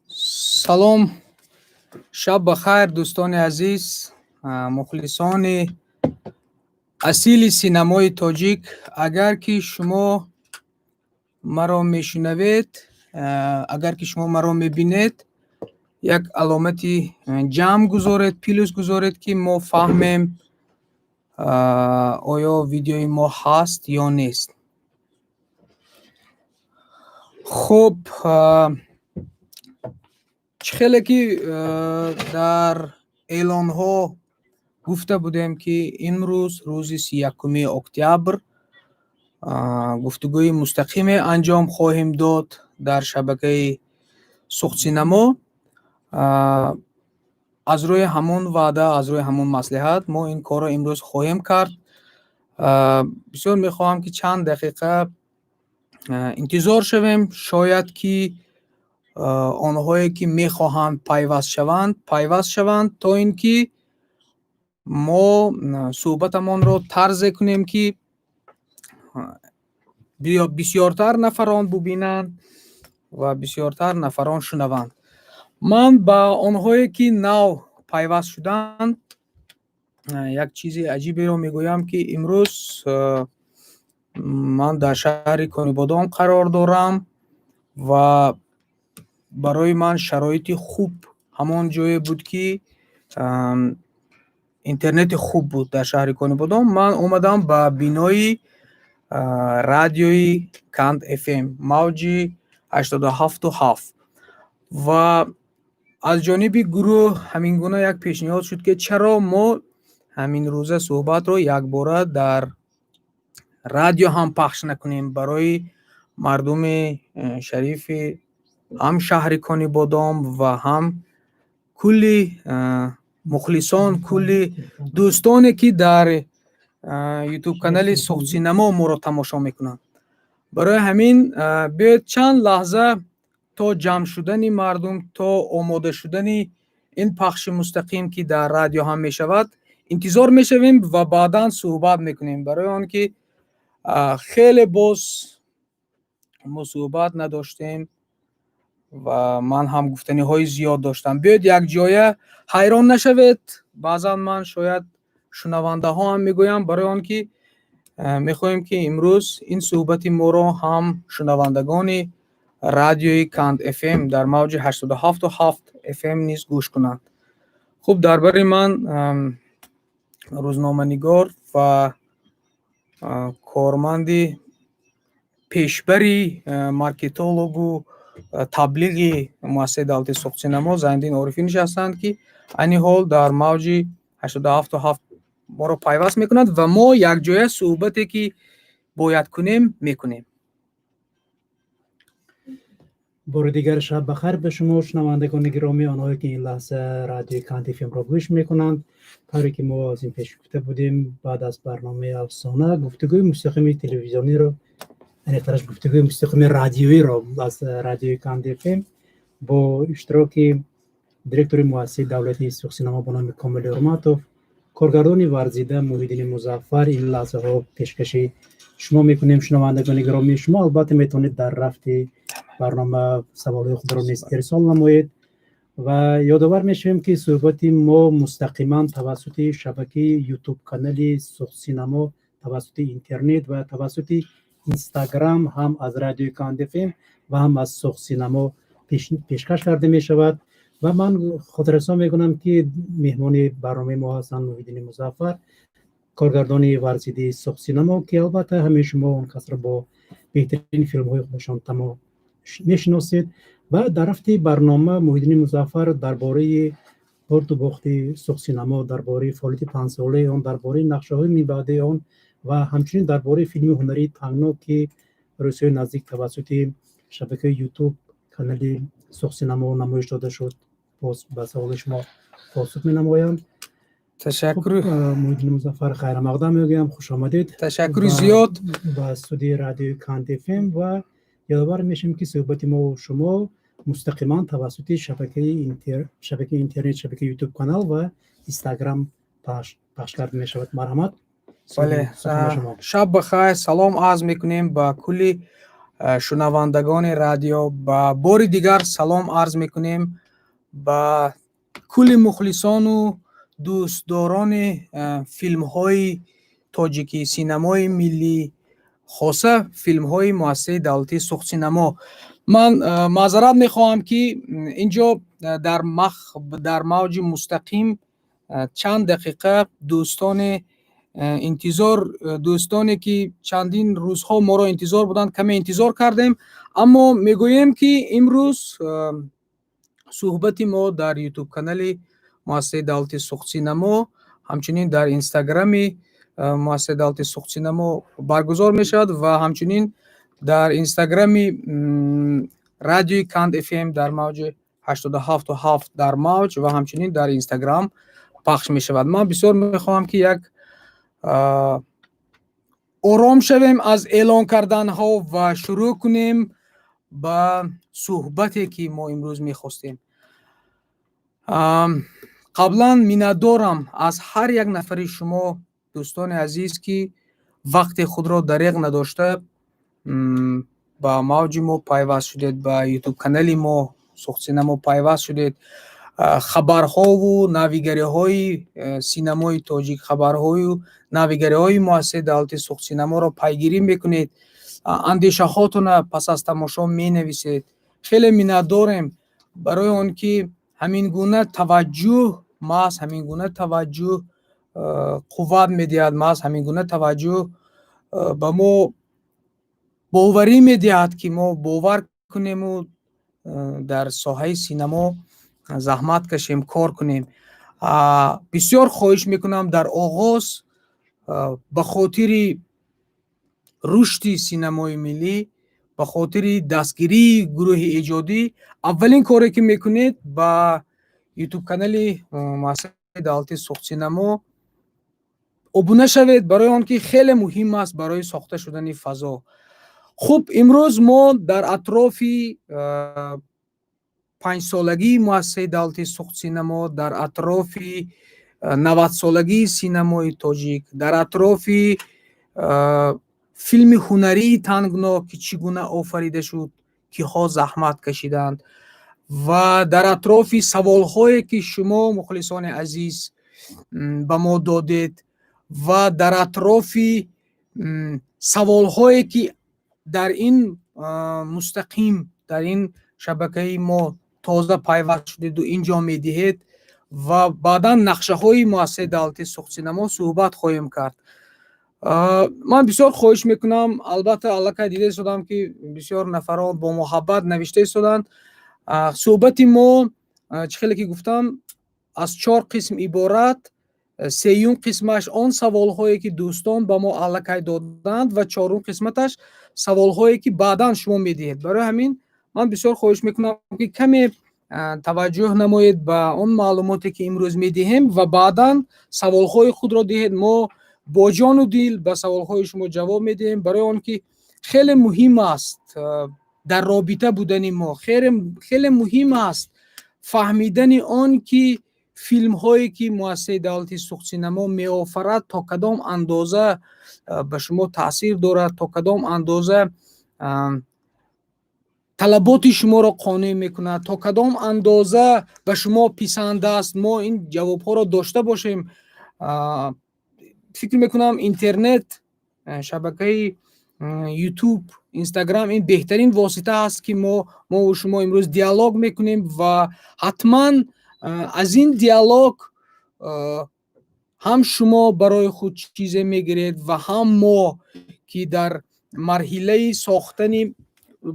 سلام، شب بخیر دوستان عزیز، مخلصان اصیل سینمای تاجیک. اگر که شما مرا میشنوید، اگر که شما مرا میبینید، یک علامتی جمع گذارید، پیلوس گذارید که ما فهمیم آیا ویدیوی ما هست یا نیست. خب خیلی که در اعلان ها گفته بودیم که امروز روز 31 اکتبر گفتگوی مستقیم انجام خواهیم داد در شبکه سخت سینما. از روی همون وعده، از روی همون مصلحت ما این کار را امروز خواهیم کرد. بسیار میخواهم که چند دقیقه انتظار شویم، شاید که آنهایی که میخواهند پیوست شوند تا اینکه ما صحبتمان را طرز کنیم که بسیارتر نفران ببینند و بسیارتر نفران شنوند. من با آنهایی که نو پیوست شدند یک چیز عجیبی را میگویم که امروز من در شهر کانیبادام قرار دارم و برای من شرایط خوب همان جایی بود که اینترنت خوب بود در شهر کانیبادام. من اومدم با بینای رادیوی کاند اف ام موج 87.7 و از جانب گروه همین گونه یک پیشنهاد شد که چرا ما همین روزه صحبت رو یک باره در رادیو هم پخش نکنیم برای مردم شریف هم شهر کانیبادام و هم کلی مخلصان، کلی دوستانی که در یوتیوب کانال سخت سینما ما را تماشا میکنند. برای همین بیاید چند لحظه تا جمع شدن مردم، تا آماده شدن این پخش مستقیم که در رادیو هم میشود انتظار میشویم و بعدا صحبت میکنیم. برای آن که خیلی باز ما صحبت نداشتیم و من هم گفتنی های زیاد داشتم. بیاید یک جایه حیران نشوید. بعضا من شاید شنونده ها هم میگویم برای آن که میخوایم که امروز این صحبت ما را هم شنوندگان رادیوی کاند اف ام در موج 87.7 اف ام نیز گوش کنند. خب درباره من روزنامه‌نگار و کارمند پیشبری مارکتولوگ و تبلیغی مؤسسه دولتی سخت سینما زایندین عارفی نشستند که این حال در موج 87.7 ما را پیوست میکنند و ما یک جای صحبتی که باید کنیم میکنیم. بار دیگر شب بخیر به شما شنوندگان گرامی، آنهایی که این لحظه رادیو کاند اف ام را گوش میکنند. طوری که ما از این پیش گفته بودیم، بعد از برنامه افسانه گفتگوی مستقیم تلویزیونی رو، یعنی طرز گفتگوی مستقیم رادیویی را از رادیو کاند اف ام با اشتراک دیرکتور مؤسسه دولتی سخت سینما به نام کامل ارماتوف، کارگردان ورزیده محیدین مظفر، این لحظه ها پیشکشی شما میکنیم. شنوندگان گرامی، شما البته میتونید در رفت برنامه سوالای خود را نیز ارسال نمایید و یادآور میشویم که صحبت ما مستقیما توسط شبکه یوتیوب کانال سخت سینما، توسط اینترنت و توسط اینستاگرام هم از رادیو کاند اف ام و هم از سخت سینما پیشکش کرده می شود و من خاطررسانی میکنم که مهمان برنامه ما هستند محیدین مظفر، کارگردان ورزیده سخت سینما که البته همه شما اون کس را با بهترین فیلم های خودشان تمام میشناسید. و در رفت برنامه محیدین مظفر درباره برد و باخت سخت سینما، درباره فعالیت 5 ساله آن، درباره نقشه های میبعد آن و همچنین درباره فیلم هنری تنگناک که روسیه نزدیک توسط شبکه یوتیوب کانال سخت سینما نمایش داده شد، باز به سوال شما پاسخ می‌نمایم. تشکر. محیدین مظفر خیر مقدم میگم، خوش آمدید. تشکر زیاد با استودیو رادیو کاند اف ام و یادآور میشیم که صحبت ما و شما مستقیما توسط شبکه اینترنت، شبکه یوتیوب کانال و اینستاگرام پخش کرده میشود. مرحمت. بله، شب بخیر. سلام عرض میکنیم با کلی шунавандагони радио, ба бори дигар салом арз мекунем ба кулли мухлисону дӯстдорони филмҳои тоҷикӣ, синамои миллӣ, хоса филмҳои муассисаи давлатии сухтсинамо. ман маъзарат мехоҳам, ки инҷо дар мавҷи мустақим чанд дақиқа дӯстоне интизор, дӯстоне ки чандин рӯзҳо моро интизор буданд, каме интизор кардем, аммо мегӯем, ки имрӯз суҳбати мо дар ютуб канали муассисаи давлати сухтсинамо, ҳамчунин дар инстаграми муассисаи давлати сухтсинамо баргузор мешавад ва ҳамчунин дар инстаграми радиои Канд FM дар мавҷи 87.7 дар мавҷ ва ҳамчунин дар инстаграм пахш мешавад. Ман бисёр мехоҳам, ки як ором шавем аз эълон карданҳо ва шурӯъ кунем ба суҳбате, ки мо имрӯз мехостем. қаблан миннатдорам аз ҳар як нафари шумо дӯстони азиз, ки вақти худро дариқ надошта ба мавҷи мо пайваст шудед, ба ютуб канали мо Сухтсинамо пайваст шудед, хабарҳову навигариҳои синамои тоҷик, хабарҳою навигариҳои муассисаи давлати Сухтсинаморо пайгирӣ мекунед, андешаҳотона пас аз тамошо менависед. Хеле миннатдорем барои он ки ҳамин гуна таваҷҷӯҳ маҳз ҳамин гуна таваҷҷӯҳ қувват медиҳад, маҳз ҳамин гуна таваҷҷӯҳ ба мо боварӣ медиҳад, ки мо бовар кунему дар соҳаи синамо заҳмат кашем, кор кунем. Бисёр хоҳиш мекунам дар оғоз ба хотири рушди синамои миллӣ, ба хотири дастгирии гурӯҳи эҷодӣ, аввалин коре ки мекунед ба ютуб канали муассисаи давлати Сухтсинамо обуна шавед, барои он ки хеле муҳим аст барои сохта шудани фазо. хуб, имрӯз мо дар атрофи панҷсолагии муассисаи давлати Сухтсинамо, дар атрофи 90-солагии синамои тоҷик, дар атрофи филми ҳунарии тангнок, ки чӣ гуна офарида шуд, киҳо заҳмат кашиданд, ва дар атрофи саволҳое ки шумо мухлисони азиз ба мо додед, ва дар атрофи саволҳое ки дар ин мустақим, дар ин шабакаи мо тоза пайваст шудеду инҷом медиҳед, ва баъдан нақшаҳои муассисаи давлати Сухтсинамо суҳбат хоҳем кард. ман бисёр хоҳиш мекунам, албатта аллакай дида истодам, ки бисёр нафарон бо муҳаббат навишта истоданд. суҳбати мо чӣ хеле ки гуфтам аз 4 қисм иборат. сеюм қисмаш он саволҳое ки дӯстон ба мо аллакай доданд ва чорум қисматаш саволҳое ки баъдан шумо медиҳед. барои ҳамин ман бисёр хоҳиш мекунам, ки каме таваҷҷӯҳ намоед ба он маълумоте ки имрӯз медиҳем ва баъдан саволҳои худро диҳед. мо бо ҷону дил ба саволҳои шумо ҷавоб медиҳем, барои он ки хеле муҳим аст дар робита будани мо, хеле муҳим аст фаҳмидани он ки филмҳое ки муассисаи давлати Сухтсинамо меофарад то кадом андоза ба шумо таъсир дорад, то кадом андоза талаботи шуморо қонеъ мекунад, то кадом андоза ба шумо писанд аст. мо ин ҷавобҳоро дошта бошем. фикр мекунам интернет, шабакаи ютуб, инстаграм ин беҳтарин восита аст, ки мо шумо имрӯз диалог мекунем ва ҳатман аз ин диалог ҳам шумо барои худ чизе мегиред ва ҳам мо, ки дар марҳилаи сохтани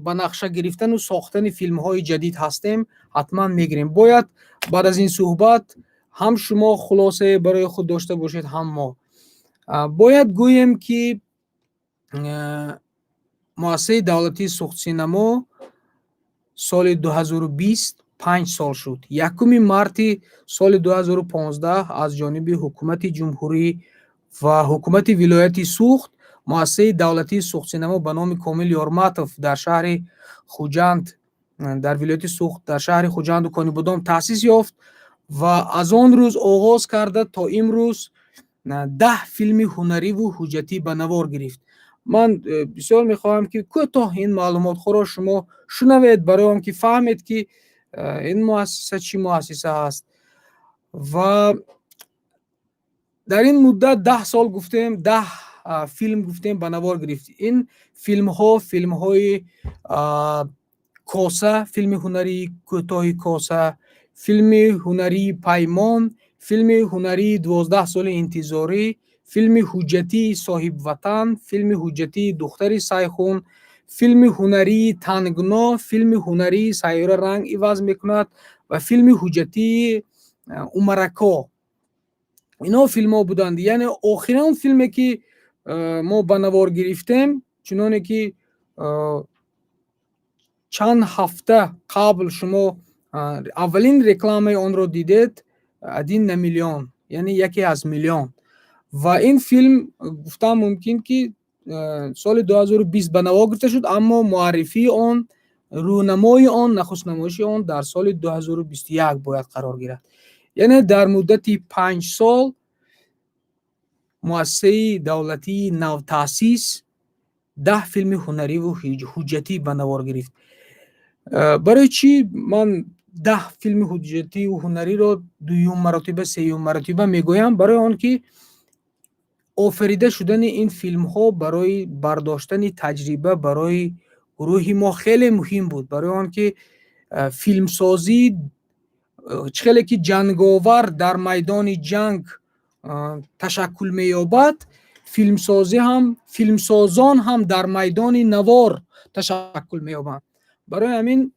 ба нақша гирифтану сохтани филмҳои ҷадид ҳастем, ҳатман мегирем. бояд баъд аз ин суҳбат ҳам шумо хулосае барои худ дошта бошед, ҳам мо. бояд гӯем, ки муассисаи давлати Сухтсинамо соли 2020 5 сол шуд. 1 марти соли 2015 аз ҷониби ҳукумати ҷумҳурӣ ва ҳукумати вилояти Сухт муассисаи давлатии Сухтсинамо ба номи Комил Ёрматов дар шаҳри Хуҷанд, дар вилояти Сухт, дар шаҳри Хуҷанду Конибудом таъсис ёфт ва аз он рӯз оғоз карда то имрӯз 10 филми ҳунариву ҳуҷҷатӣ ба навор гирифт. من بسیار میخواهم که کوتاه این معلومات خورا شما شنوید برای آن که فهمید که این مؤسسه چی مؤسسه هست. و در این مدت 10 سال گفتیم 10 فیلم گفتیم به نوار گرفت. این فیلم های کوسه، فیلم هنری کوتاه کوسه، فیلم هنری پیمان، فیلم هنری 12 سال انتظاری، فیلم حجتی صاحب وطن، فیلم حجتی دختر سایخون، فیلم هنری تنگنا، فیلم هنری سیاره رنگ عوض میکند و فیلم حجتی عمرکا. اینا فیلم ها بودند. یعنی آخرین فیلمی که ما به نوار گرفتیم، چنانه که چند هفته قبل شما اولین رکلام آن را دیدید، ادین میلیون، یعنی یکی از میلیون. و این فیلم گفتم ممکن که سال 2020 به نوار گرفته شد، اما معرفی آن، رونمای آن، نخست نمایش آن در سال 2021 باید قرار گیرد. یعنی در مدت 5 سال مؤسسه دولتی نو تاسیس 10 فیلم هنری و حجتی به نوار گرفت. برای چی من 10 فیلم حجتی و هنری را دوم مرتبه سیوم مرتبه میگویم؟ برای آن که آفریده شدن این فیلم ها برای برداشتن تجربه برای گروه ما خیلی مهم بود. برای آن که فیلم سازی چخیلی که جنگاور در میدان جنگ تشکل می‌یابد، فیلمسازان هم در میدان نوار تشکل می‌یابند. برای همین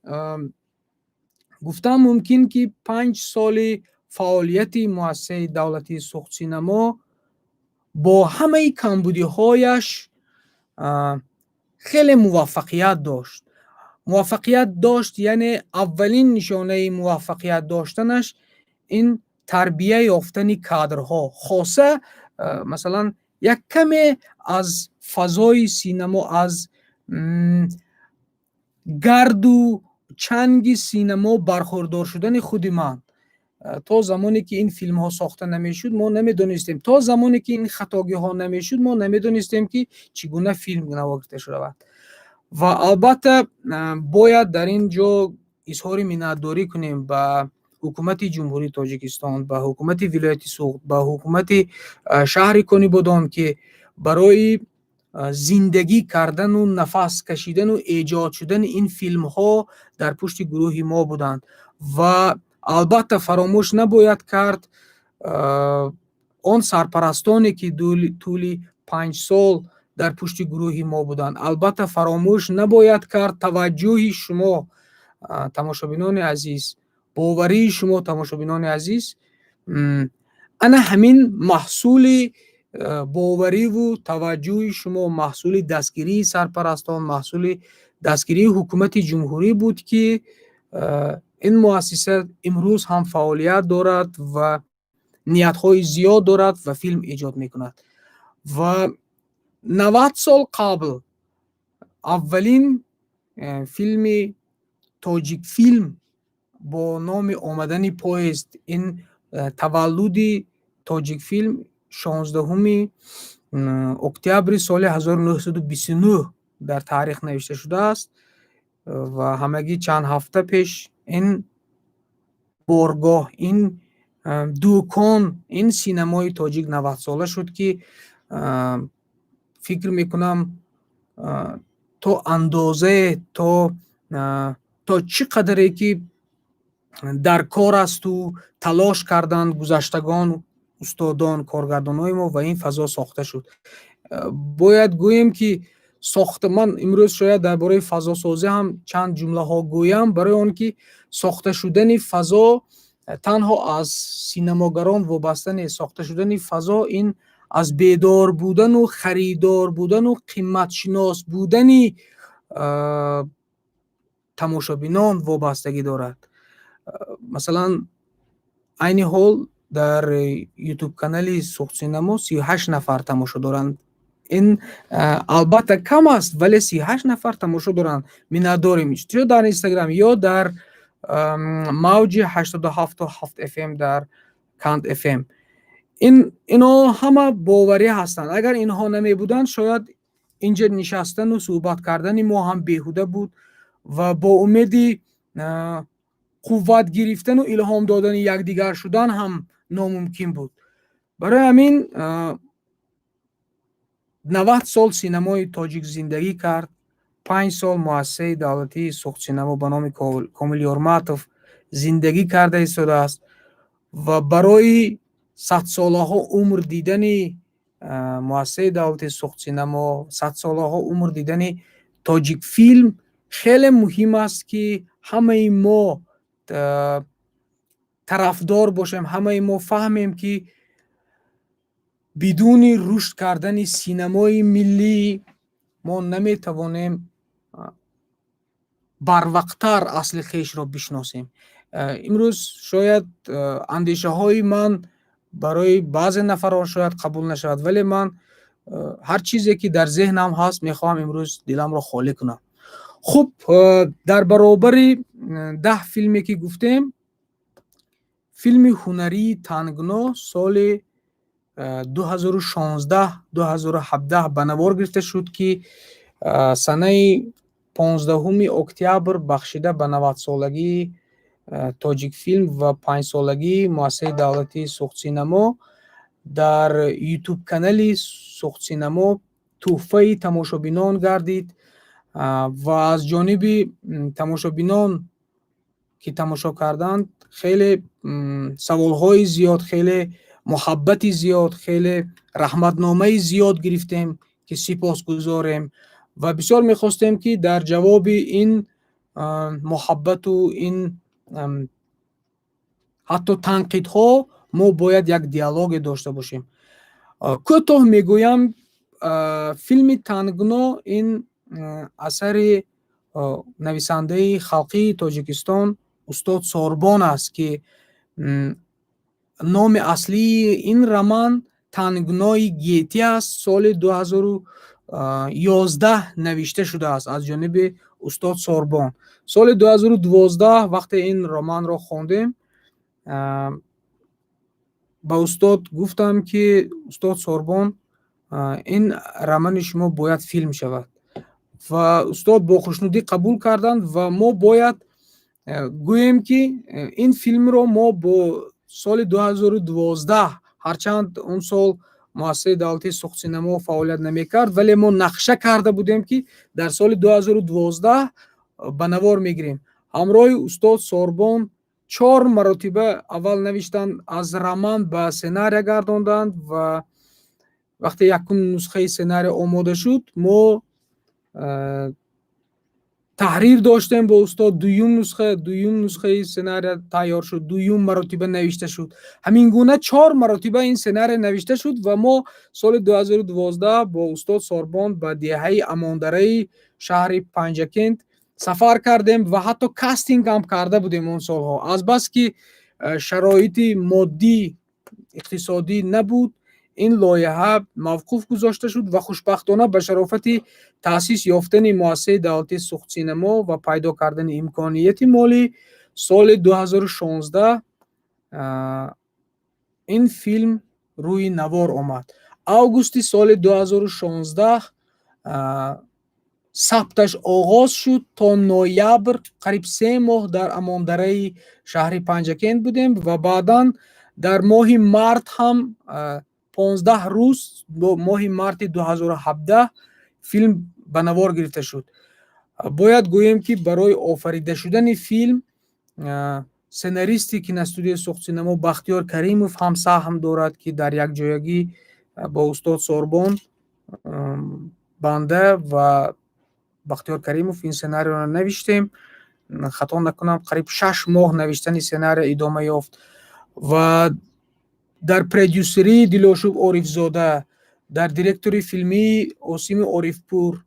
گفتم ممکن که 5 سال فعالیت مؤسسه دولتی سوخت سینما با همه کمبودی هایش خیلی موفقیت داشت. یعنی اولین نشانه موفقیت داشتنش این تربیه یافتن کادرها، خاصه مثلا یک کمی از فضای سینما، از گرد و چنگ سینما برخوردار شدن خود من. تا زمانی که این فیلم ها ساخته نمیشد ما نمیدونستیم، تا زمانی که این خطاگی ها نمیشد ما نمیدونستیم که چگونه فیلم نواخته شود. و البته باید در اینجا اظهار منتداری کنیم به حکومت جمهوری تاجیکستان، به حکومت ولایت سوخت، به حکومت شهر کنیبودان که برای زندگی کردن و نفس کشیدن و ایجاد شدن این فیلم ها در پشت گروه ما بودند. و البته فراموش نباید کرد آن سرپرستانی که طول 5 سال در پشت گروه ما بودند. البته فراموش نباید کرد توجه شما تماشابینان عزیز، باوری شما تماشابینان عزیز، انا همین محصول باوری و توجه شما، محصول دستگیری سرپرستان، محصول دستگیری حکومت جمهوری بود که این مؤسسه امروز هم فعالیت دارد و نیت‌های زیاد دارد و فیلم ایجاد میکند. و 90 سال قبل اولین فیلم تاجیک فیلم با نام آمدن پایست، این تولد تاجیک فیلم 16 اکتبر سال 1929 در تاریخ نوشته شده است و همگی چند هفته پیش این بارگاه، این دوکان، این سینمای تاجیک 90 ساله شد که فکر میکنم تا اندازه تا چی قدره که در کار است و تلاش کردند گذشتگان، استادان، کارگردانای ما و این فضا ساخته شد. باید گویم که من امروز شاید درباره فضا سازی هم چند جمله ها گویم، برای آن که ساخته شدن فضا تنها از سینماگران وابسته نیست. ساخته شدن فضا این از بیدار بودن و خریدار بودن و قیمت شناس بودن تماشابینان وابستگی دارد. مثلا عین حال در یوتیوب کانال سوخت سینما 38 نفر تماشا دارند. این البته کم است ولی 38 نفر تماشا دارند. منتداری میشه یا در اینستاگرام یا در موج 87.7 FM در کانت FM. اینا همه باوری هستند. اگر اینها نمی بودند شاید اینجا نشستن و صحبت کردن ما هم بیهوده بود و با امیدی قوت گرفتن و الهام دادن یکدیگر شدن هم ناممکن بود. برای همین 90 سال سینمای تاجیک زندگی کرد. 5 سال مؤسسه دولتی سوخت سینما به نام کامل یورماتوف زندگی کرده ایستاده است و برای 100 ساله ها عمر دیدن مؤسسه دولتی سوخت سینما، 100 ساله ها عمر دیدن تاجیک فیلم خیلی مهم است که همه ما طرفدار باشیم، همه ما فهمیم که بدون رشد کردن سینمای ملی ما نمیتوانیم بروقتر اصل خیش را بشناسیم. امروز شاید اندیشه های من برای بعض نفرها شاید قبول نشود، ولی من هر چیزی که در ذهنم هست میخوام امروز دلم را خالی کنم. خب در برابر 10 فیلمی که گفتیم، فیلم هنری تنگنا سال 2016-2017 به نوار گرفته شد که سنه 15 اکتبر بخشیده به 90 سالگی تاجیک فیلم و 5 سالگی مؤسسه دولتی سوخت سینما در یوتیوب کانال سوخت سینما تحفه تماشابینان گردید و از جانب تماشابینان که تماشا کردند خیلی سوالهای زیاد، خیلی محبت زیاد، خیلی رحمتنامه زیاد گرفتیم که سپاسگزاریم و بسیار میخواستیم که در جواب این محبت و این حتی تنقیدها ما باید یک دیالوگ داشته باشیم. کوتاه میگویم فیلم تنگنا این اثر نویسنده خلقی تاجیکستان استاد سوربون است که نام اصلی این رمان تنگنای گیتی است. سال 2011 نوشته شده است از جانب استاد سوربون. سال 2012 وقتی این رمان را خوندیم با استاد گفتم که استاد سوربون این رمان شما باید فیلم شود و استاد با خوشنودی قبول کردند و ما باید گوییم که این فیلم را ما با سال 2012 هرچند اون سال مؤسسه دولتی سوخت سینما فعالیت نمیکرد ولی ما نقشه کرده بودیم که در سال 2012 به نوار میگیریم. همراه استاد سوربون 4 مرتبه اول نوشتند، از رمان به سناریو گرداندند و وقتی یکم نسخه سناریو آماده شد ما تحریر داشتیم با استاد، دویم نسخه سناریو تیار شد، دویم مرتبه نوشته شد، همین گونه 4 مرتبه این سناریو نوشته شد و ما سال 2012 با استاد سوربون به دهه اماندره شهر پنجکند سفر کردیم و حتی کاستینگ هم کرده بودیم اون سالها. از بس که شرایط مادی اقتصادی نبود این لایحه موقوف گذاشته شد و خوشبختانه به شرافت تأسیس یافتن مؤسسه دولتی سوخت سینما و پیدا کردن امکانیت مالی سال 2016 این فیلم روی نوار آمد. آگوست سال 2016 ثبتش آغاز شد تا نوامبر قریب 3 ماه در اماندره شهر پنجکند بودیم و بعدا در ماه مارت هم 15 روز ماه مارت 2017 فیلم به نوار گرفته شد. باید گوییم که برای آفریده شدن فیلم سناریستی که استودیوی سوخت سینما بختیار کریموف هم سهم دارد که در یک جایگی با استاد سوربون بنده و بختیار کریموف این سناریو را نوشتیم. خطا نکنم قریب 6 ماه نوشتن سناریو ادامه یافت و در پرودیوسری دلاشوب عارف زاده، در دیرکتوری فیلمی عاصم عارف پور،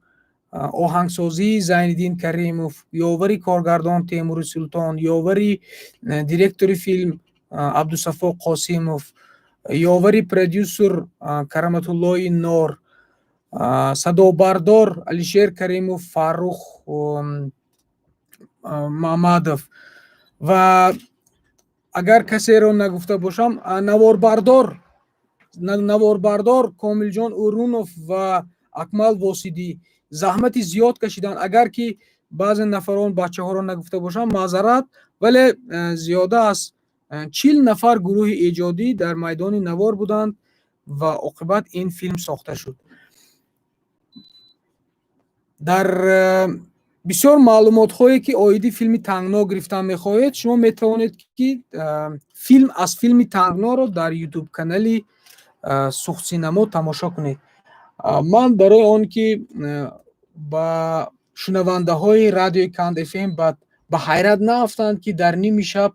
آهنگسازی زینالدین کریموف، یاوری کارگردان تیمور سلطان، یاوری دیرکتوری فیلم عبدالصفا قاسموف، یاوری پرودیوسر کرامت الله نور، صدابردار علیشیر کریموف، فاروق محمدов و اگر کسی را نگفته باشم نواربردار کامل جان اورونوف و акмал восидӣ заҳмати зиёд кашиданд. Агар ки баъзе нафарон бачаҳоро нагуфта бошам маъзарат, вале зиёда аз 40 нафар гурӯҳи эҷодӣ дар майдони навор буданд ва оқибат ин филм сохта шуд. дар бисёр маълумотҳое ки оиди филми Тангно гирифтан мехоҳед, шумо метавонед ки филм аз филми Тангноро дар YouTube канали Сухсинамо тамошо кунед. ман барои он ки ба шунавандаҳои радиои Канд FM ба ҳайрат наафтанд ки дар ними шаб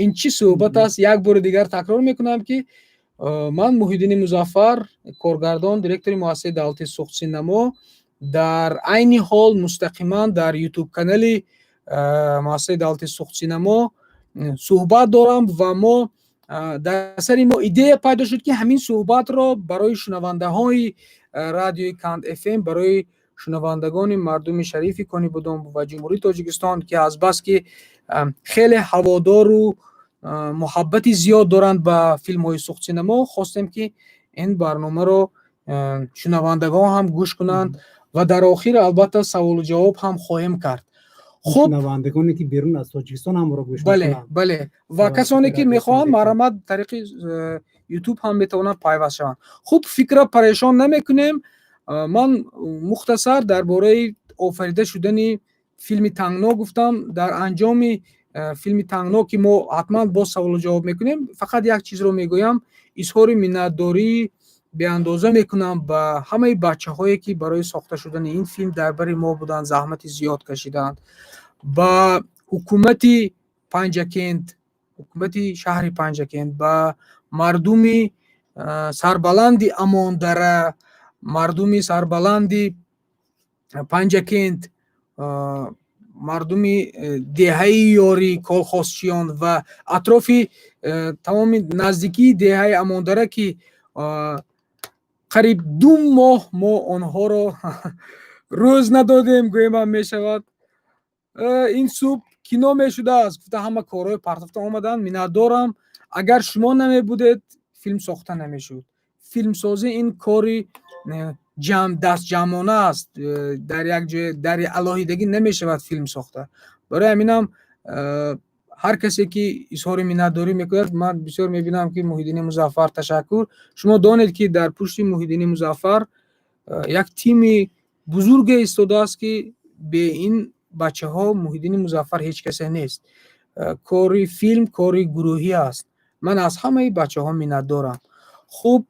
ин чӣ суҳбат аст, як бори дигар такрор мекунам ки ман Муҳиддини Музаффар, коргардон, директори муассисаи давлати Сухсинамо, дар айни ҳол мустақиман дар YouTube канали муассисаи давлати Сухсинамо суҳбат дорам ва мо дар сари мо идея пайдо шуд ки ҳамин суҳбатро барои шунавандаҳои радиои Канд FM, барои шунавандагони мардуми шарифи Кони Будом ва Ҷумҳурии Тоҷикистон ки азбас ки хеле ҳаводору муҳаббати зиёд доранд ба филмҳои Сухсинамо, хостем ки ин барномаро шунавандагон ҳам гӯш кунанд ва дар охир албатта саволу ҷавоб ҳам хоҳем кард. хуб, шунавандагоне ки берун аз Тоҷикистон ҳамро гӯш мекунанд. бале ва касоне ки мехоҳанд марҳамат тариқи YouTube ҳам метавонанд пайваст шаванд. хуб, фикра парешон намекунем. ман мухтасар дар бораи офарида шудани филми Тангно гуфтам. дар анҷоми филми Тангно ки мо ҳатман боз саволу ҷавоб мекунем, фақат як чизро мегӯям, изҳори миннатдорӣ беандоза мекунам ба ҳамаи бачаҳое ки барои сохта шудани ин филм дар бари мо буданд, заҳмати зиёд кашиданд. ба ҳукумати Панҷакент, ҳукумати шаҳри Панҷакент, ба мардуми сарбаланди Амондара, мардуми сарбаланди Панҷакент, мардуми деҳаи ёри колхозчиён ва атрофи тамоми наздикии деҳаи Амондара ки қариб 2 моҳ мо онҳоро рӯз надодем, гӯем мешавад. ин субҳ кино мешудааст, гуфта ҳама корҳои партофта омаданд. Миннатдорам, агар шумо намебудед филм сохта намешуд. Филмсозӣ ин кори дастҷамъона аст. дар як ҷое дар алоҳидагӣ намешавад филм сохта. барои ҳаминам ҳар касе ки изҳори миннатдорӣ мекунад, ман бисёр мебинам ки Муҳиддини Музаффар ташаккур. Шумо донед ки дар пушти Муҳиддини Музаффар як тими бузурге истодааст ки бе ин бачаҳо Муҳиддини Музаффар ҳеҷ касе нест. кори филм кори гурӯҳӣ аст. ман аз ҳамаи бачаҳо миннатдорам. хуб,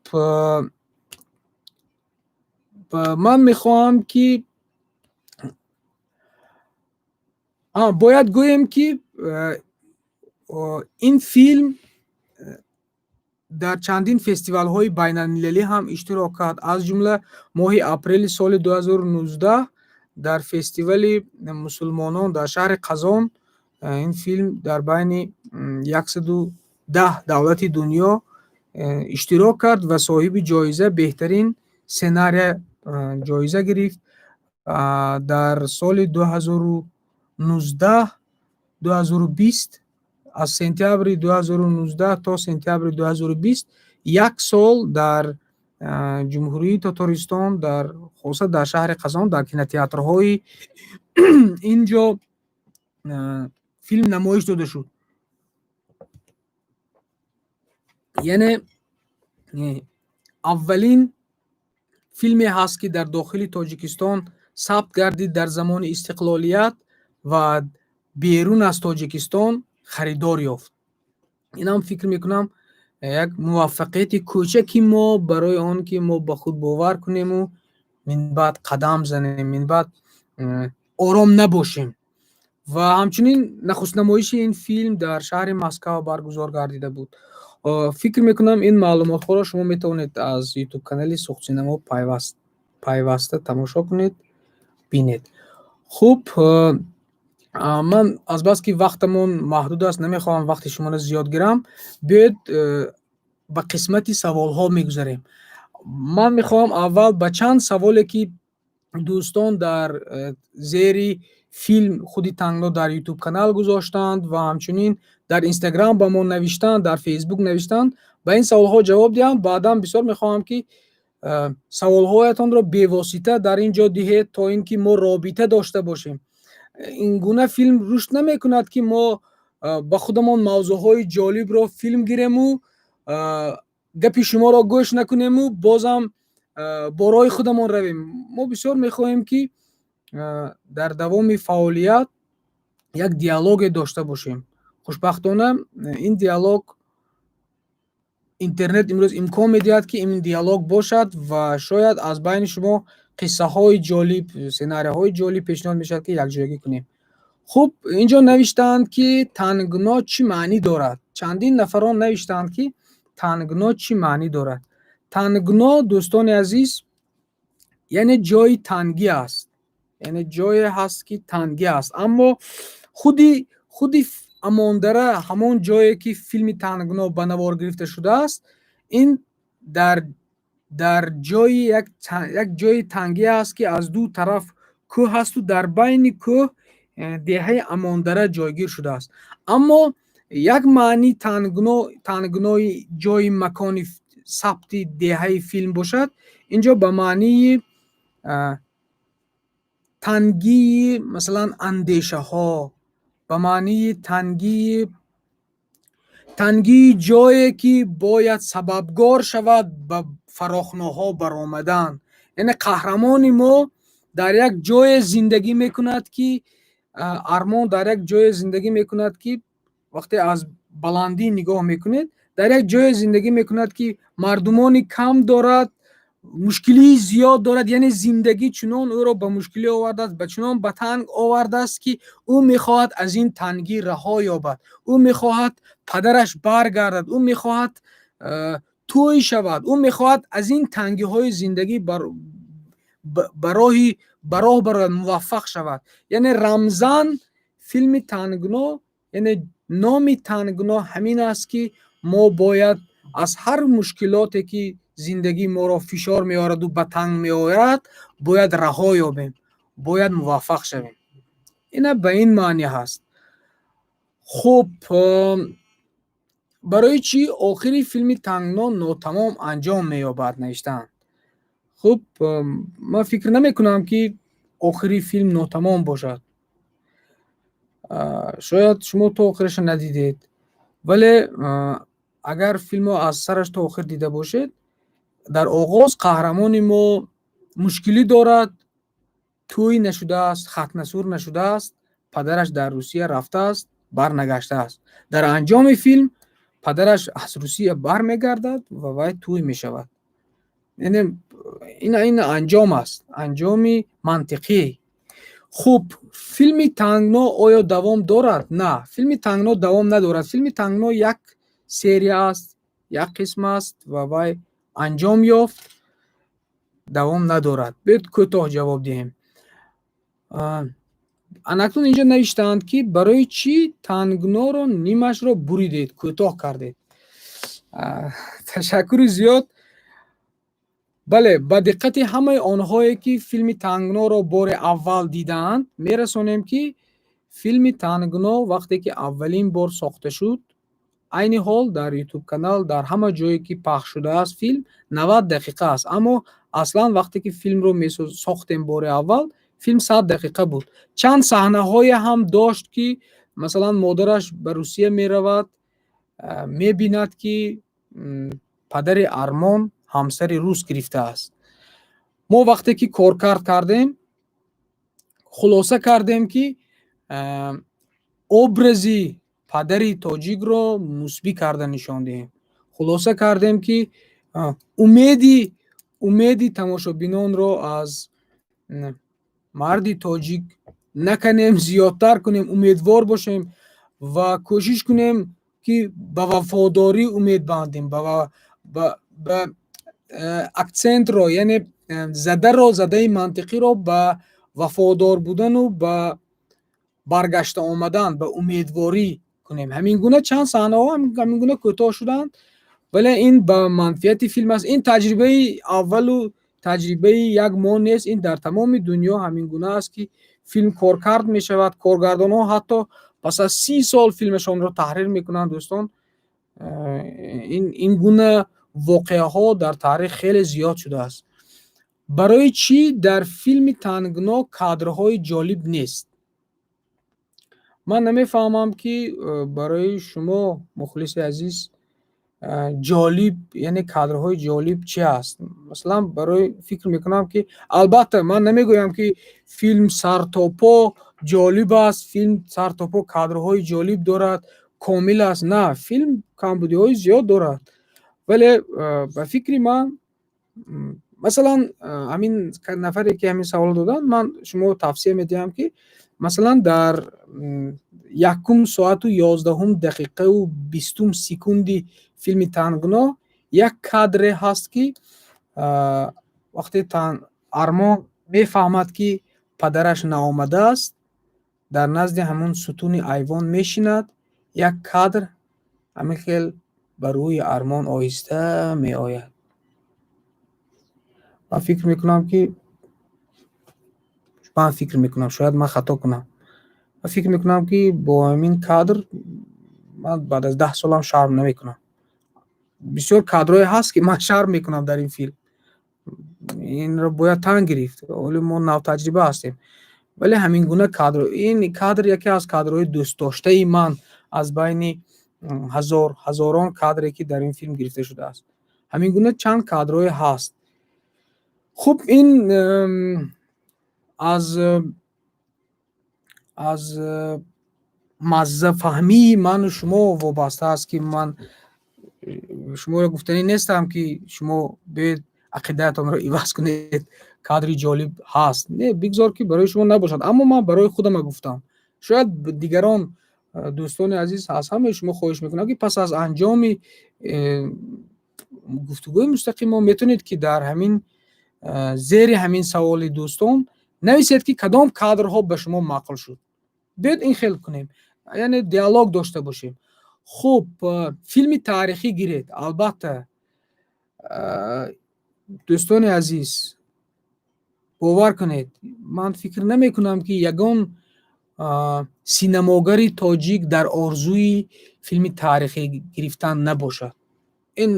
ман мехоҳам ки бояд гӯем ки ин филм дар чандин фестивалҳои байналмилалӣ ҳам иштирок кард. аз ҷумла моҳи апрели соли 2019 дар фестивали мусулмонон дар шаҳри Қазон ин филм дар байни 110 давлати дунё иштирок кард ва соҳиби ҷоиза беҳтарин сценария ҷоиза гирифт. дар соли 2019-2020, аз сентябри 2019 то сентябри 2020, як сол дар ҷумҳурии Татаристон, дар хоса дар шаҳри Қазон, дар кинотеатрҳои ин ҷо филм намоиш дода шуд. яъне аввалин филме ҳаст ки дар дохили Тоҷикистон сабт гардид дар замони истиқлолият ва берун аз Тоҷикистон харидор ёфт. инам фикр мекунам як муваффақияти кӯчаки мо барои он ки мо ба худ бовар кунему мин баъд қадам занем, мин баъд ором набошем. ва ҳамчунин нахустнамоиши ин филм дар шаҳри Москав баргузор гардида буд. фикр мекунам ин маълумотҳоро шумо метавонед аз YouTube канали Сухсинамо пайваста тамошо кунед, бинед. хуб, ман азбаски вақтамон маҳдуд аст, намехоҳам вақти шуморо зиёд гирам. биёед ба қисмати саволҳо мегузарем. ман мехоҳам аввал ба чанд саволе ки дӯстон дар зери филм худи Тангно дар YouTube канал гузоштанд ва ҳамчунин дар Instagram ба мо навиштанд, дар Facebook навиштанд, ба ин саволҳо ҷавоб диҳам. баъдан бисёр мехоҳам ки саволҳоятонро бевосита дар ин ҷо диҳед, то ин ки мо робита дошта бошем. Ин гуна филм рушд намекунад, ки мо ба худамон мавзӯъҳои ҷолибро филм гирему, гапи шуморо гӯш накунему, бозам бо роҳи худамон равем. Мо бисёр мехоҳем, ки дар давоми фаъолият як диалоге дошта бошем. хушбахтона ин диалог интернет имрӯз имкон медиҳад, ки ин диалог бошад ва шояд аз байни шумо қиссаҳои ҷолиб, сценарияҳои ҷолиб пешниҳод мешавад, ки якҷоягӣ кунем. хуб, инҷо навиштаанд, ки тангно чӣ маънӣ дорад. Чандин нафарон навиштаанд, ки тангно чӣ маънӣ дорад. Тангно, дӯстони азиз, яъне ҷои тангӣ аст. яъне ҷое ҳаст, ки тангӣ аст. Аммо худи Амондара, ҳамон ҷое ки филми Тангно ба навор гирифта шудааст, ин дар ҷои як ҷои тангӣ аст, ки аз ду тараф кӯҳ ҳасту дар байни кӯҳ деҳаи Амондара ҷойгир шудааст. Аммо як маъни тангнои ҷои макони сабти деҳаи филм бошад, инҷо ба маънии тангии масалан андешаҳо, ба маънии тангии ҷое, ки бояд сабабгор шавад ба фарохнаҳо баромадан. яъне қаҳрамони мо дар як ҷое зиндагӣ мекунад, ки армон дар як ҷое зиндагӣ мекунад, ки вақте аз баландӣ нигоҳ мекунед, дар як ҷое зиндагӣ мекунад, ки мардумони кам дорад, мушкилии зиёд дорад. яъне зиндагӣ чунон ӯро ба мушкилӣ овардааст, ба чунон ба танг овардааст, ки ӯ мехоҳад аз ин тангӣ раҳо ёбад. ӯ мехоҳад падараш баргардад, ӯ мехоҳад тӯй шавад, ӯ мехоҳад аз ин тангиҳои зиндагӣ ба роҳ барояд, муваффақ шавад. яъне рамзан филми Тангно, яъне номи Тангно ҳамин аст, ки мо бояд аз ҳар мушкилоте, ки зиндагӣ моро фишор меораду ба танг меорад, бояд раҳо ёбем, бояд муваффақ шавем. ина ба ин маънӣ ҳаст. хуб, барои чӣ охири филми Тангно нотамом анҷом меёбад навиштаанд? хуб, ман фикр намекунам, ки охири филм нотамом бошад. шояд шумо то охираш надидед, вале агар филмро аз сараш то охир дида бошед, дар оғоз қаҳрамони мо мушкилӣ дорад, тӯй нашудааст, хатнасур нашудааст, падараш дар Русия рафтааст, барнагаштааст. дар анҷоми филм падараш аз Русия бармегардад ва вай тӯй мешавад. яъне ин анҷом аст, анҷоми мантиқӣ. хуб, филми Тангно оё давом дорад? На, филми Тангно давом надорад. филми Тангно як серия аст, як қисм аст ва вай анҷом ёфт, давом надорад. Бед кӯтоҳ ҷавоб диҳем. анакнун инҷо навиштаанд, ки барои чӣ Тангноро нимашро буридед, кӯтоҳ кардед. ташаккури зиёд. бале, ба диққати ҳамаи онҳое, ки филми Тангноро бори аввал дидаанд, мерасонем, ки филми Тангно вақте ки аввалин бор сохта шуд, айни ҳол дар YouTube канал, дар ҳама ҷое, ки пахш шудааст филм 90 дақиқа аст. Аммо аслан вақте ки филмро сохтем бори аввал, филм 100 дақиқа буд. чанд саҳнаҳое ҳам дошт, ки масалан модараш ба Русия меравад, мебинад, ки падари Армон ҳамсари рус гирифтааст. мо вақте ки коркард кардем, хулоса кардем, ки образи падари тоҷикро мусбӣ карда нишон диҳем. хулоса кардем, ки умеди тамошобинонро аз марди тоҷик наканем, зиёдтар кунем, умедвор бошем ва кӯшиш кунем, ки ба вафодорӣ умед бандем, ба аксентро, яъне задаи мантиқиро ба вафодор будану ба баргашта омадан, ба умедворӣ кунем. ҳамин гуна чанд саҳнаҳо ҳамин гуна кӯтоҳ шуданд, вале ин ба манфиати филм аст. ин таҷрибаи аввалу таҷрибаи як моҳ нест. ин дар тамоми дунё ҳамин гуна аст, ки филм коркард мешавад. коргардонҳо ҳатто пас аз 30 сол филмашонро таҳрир мекунанд. дӯстон, ин гуна воқеаҳо дар таърих хеле зиёд шудааст. барои чӣ дар филми тангно кадрҳои ҷолиб нест? ман намефаҳмам, ки барои шумо мухлиси азиз ҷолиб, яъне кадрҳои ҷолиб чӣ аст? Масалан, барои фикр мекунам, ки албатта ман намегӯям, ки филм сартопо ҷолиб аст, филм сартопо кадрҳои ҷолиб дорад, комил аст. На, филм камбудиҳои зиёд дорад. вале ба фикри ман, масалан, ҳамин нафаре ки ҳамин савол доданд, ман шумо тавсия медиҳам, ки масалан дар 1:11:20 секунди филми тангно як кадре ҳаст, ки вақте Армон мефаҳмад, ки падараш наомадааст, дар назди ҳамон сутуни айвон мешинад, як кадр ҳамин хел ба рӯи Армон оҳиста меояд. ман фикр мекунам, шояд ман хато кунам, ман фикр мекунам, ки бо ҳамин кадр ман баъд аз 10 солам шарм намекунам. бисёр кадрҳое ҳаст, ки ман шарм мекунам дар ин филм. инро бояд тан гирифт, оле мо навтаҷриба ҳастем. вале ҳамин гуна кадр, ин кадр яке аз кадрҳои дӯстдоштаи ман аз байни ҳазорон кадре, ки дар ин филм гирифта шудааст. ҳамин гуна чанд кадрҳое ҳаст. хуб, ин аз маззафаҳмии ману шумо вобаста аст, ки ман шуморо гуфтанӣ нестам, ки шумо бояд ақидаатонро иваз кунед, кадри ҷолиб ҳаст. Не, бигзор, ки барои шумо набошад, аммо ман барои худам гуфтам. шояд дигарон дӯстони азиз аз ҳамаи шумо хоҳиш мекунам, ки пас аз анҷоми гуфтугӯи мустақим мо метавонед, ки дар ҳамин зери ҳамин саволи дӯстон нависед, ки кадом кадрҳо ба шумо маъқул шуд. биёед ин хел кунем, яъне диалог дошта бошем. хуб, филми таърихӣ гиред. албатта, дӯстони азиз, бовар кунед, ман фикр намекунам, ки ягон синамогари тоҷик дар орзуи филми таърихӣ гирифтан набошад. ин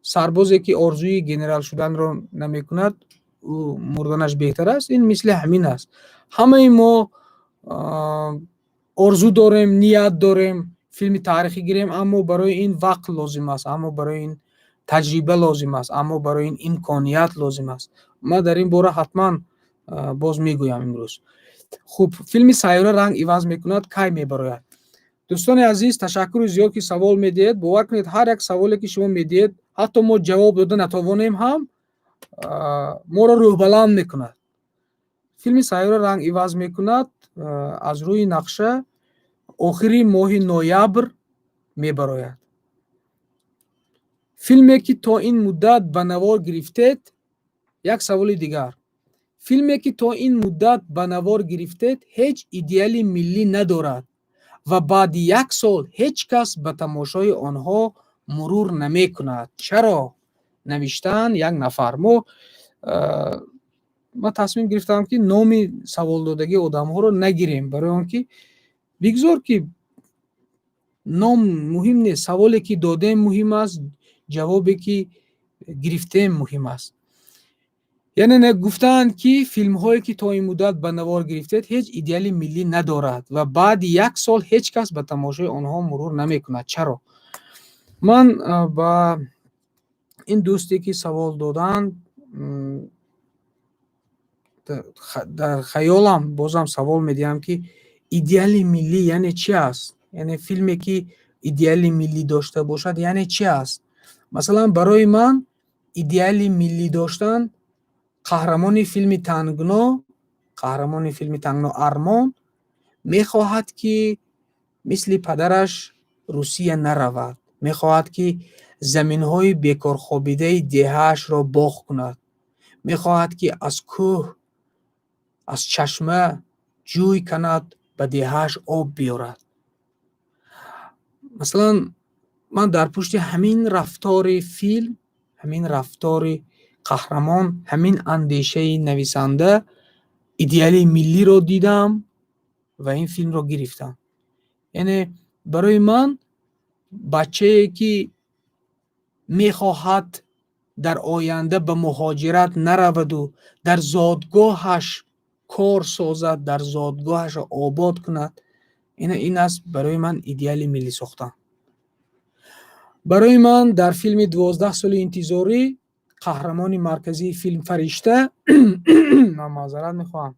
сарбозе, ки орзуи генерал шуданро намекунад, ӯ мурданаш беҳтар аст. ин мисли ҳамин аст. ҳамаи мо орзу дорем, ният дорем филми таърихӣ гирем, аммо барои ин вақт лозим аст, аммо барои ин таҷриба лозим аст, аммо барои ин имконият лозим аст. ман дар ин бора ҳатман боз мегӯям имрӯз. хуб, филми сайёра ранг иваз мекунад, кай мебарояд? дӯстони азиз, ташаккури зиёд, ки савол медиҳед. бовар кунед, ҳар як саволе, ки шумо медиҳед, ҳатто мо ҷавоб дода натавонем ҳам, моро рӯҳбаланд мекунад. филми сайёра ранг иваз мекунад аз рӯи нақша охири моҳи ноябр мебарояд. филме, ки то ин муддат ба навор гирифтед, як саволи дигар. филме, ки то ин муддат ба навор гирифтед, ҳеҷ идеали миллӣ надорад ва баъди 1 сол ҳеҷ кас ба тамошои онҳо мурур намекунад. чаро? навиштаанд як нафар. ман тасмим гирифтам, ки номи саволдодагии одамҳоро нагирем, барои он ки бигзор, ки ном муҳим нест. саволе, ки додем муҳим аст, ҷавобе, ки гирифтем муҳим аст. яъне не гуфтаанд, ки филмҳое, ки то ин муддат ба навор гирифтед, ҳеҷ идеали миллӣ надорад ва баъди 1 сол ҳеҷ кас ба тамошои онҳо мурур намекунад. чаро? ман ба ин дӯсте, ки савол доданд, дар хаёлам бозам савол медиҳам, ки идеали миллӣ яъне чӣ аст? яъне филме, ки идеали миллӣ дошта бошад, яъне чӣ аст? масалан, барои ман идеали миллӣ доштан қаҳрамони филми тангно Армон мехоҳад, ки мисли падараш Русия наравад. мехоҳад, ки заминҳои бекорхобидаи деҳаашро боғ кунад. мехоҳад, ки аз кӯҳ, аз чашма ҷӯй канад, ба деҳааш об биёрад. масалан, ман дар пушти ҳамин рафтори филм, ҳамин рафтори қаҳрамон, ҳамин андешаи нависанда идеали миллиро дидам ва ин филмро гирифтам. яъне барои ман бачае, ки میخواهد در آینده به مهاجرت نرود و در زادگاهش کار سازد، در زادگاهش آباد کند. این است برای من ایدئال ملی ساختن. برای من در فیلم 12 سال انتظاری قهرمان مرکزی فیلم فرشته من معذرت میخواهم،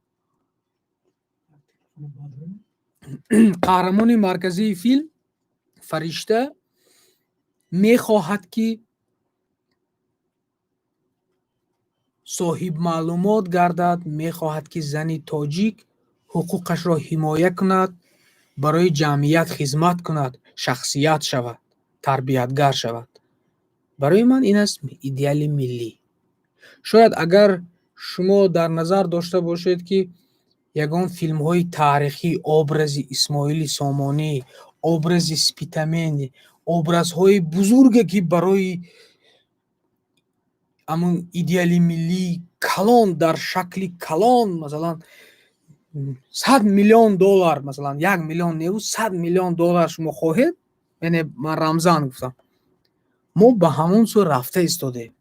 قهرمان مرکزی فیلم فرشته میخواهد که صاحب معلومات گردد، میخواهد که زنی تاجیک حقوقش را حمایت کند، برای جمعیت خدمت کند، شخصیت شود، تربیتگر شود. برای من این است ایدئال ملی. شاید اگر شما در نظر داشته باشید که یگان فیلم های تاریخی، obraz اسماعیل سامانی، obraz سپیتمن، obraz های بزرگی که برای امون ایدئال ملی کلان در شکل کلان مثلا 100 میلیون دلار، مثلا 1 میلیون نه 100 میلیون دلار شما خواهید، یعنی من رمزان گفتم، ما به همون سو رفته ایستاده.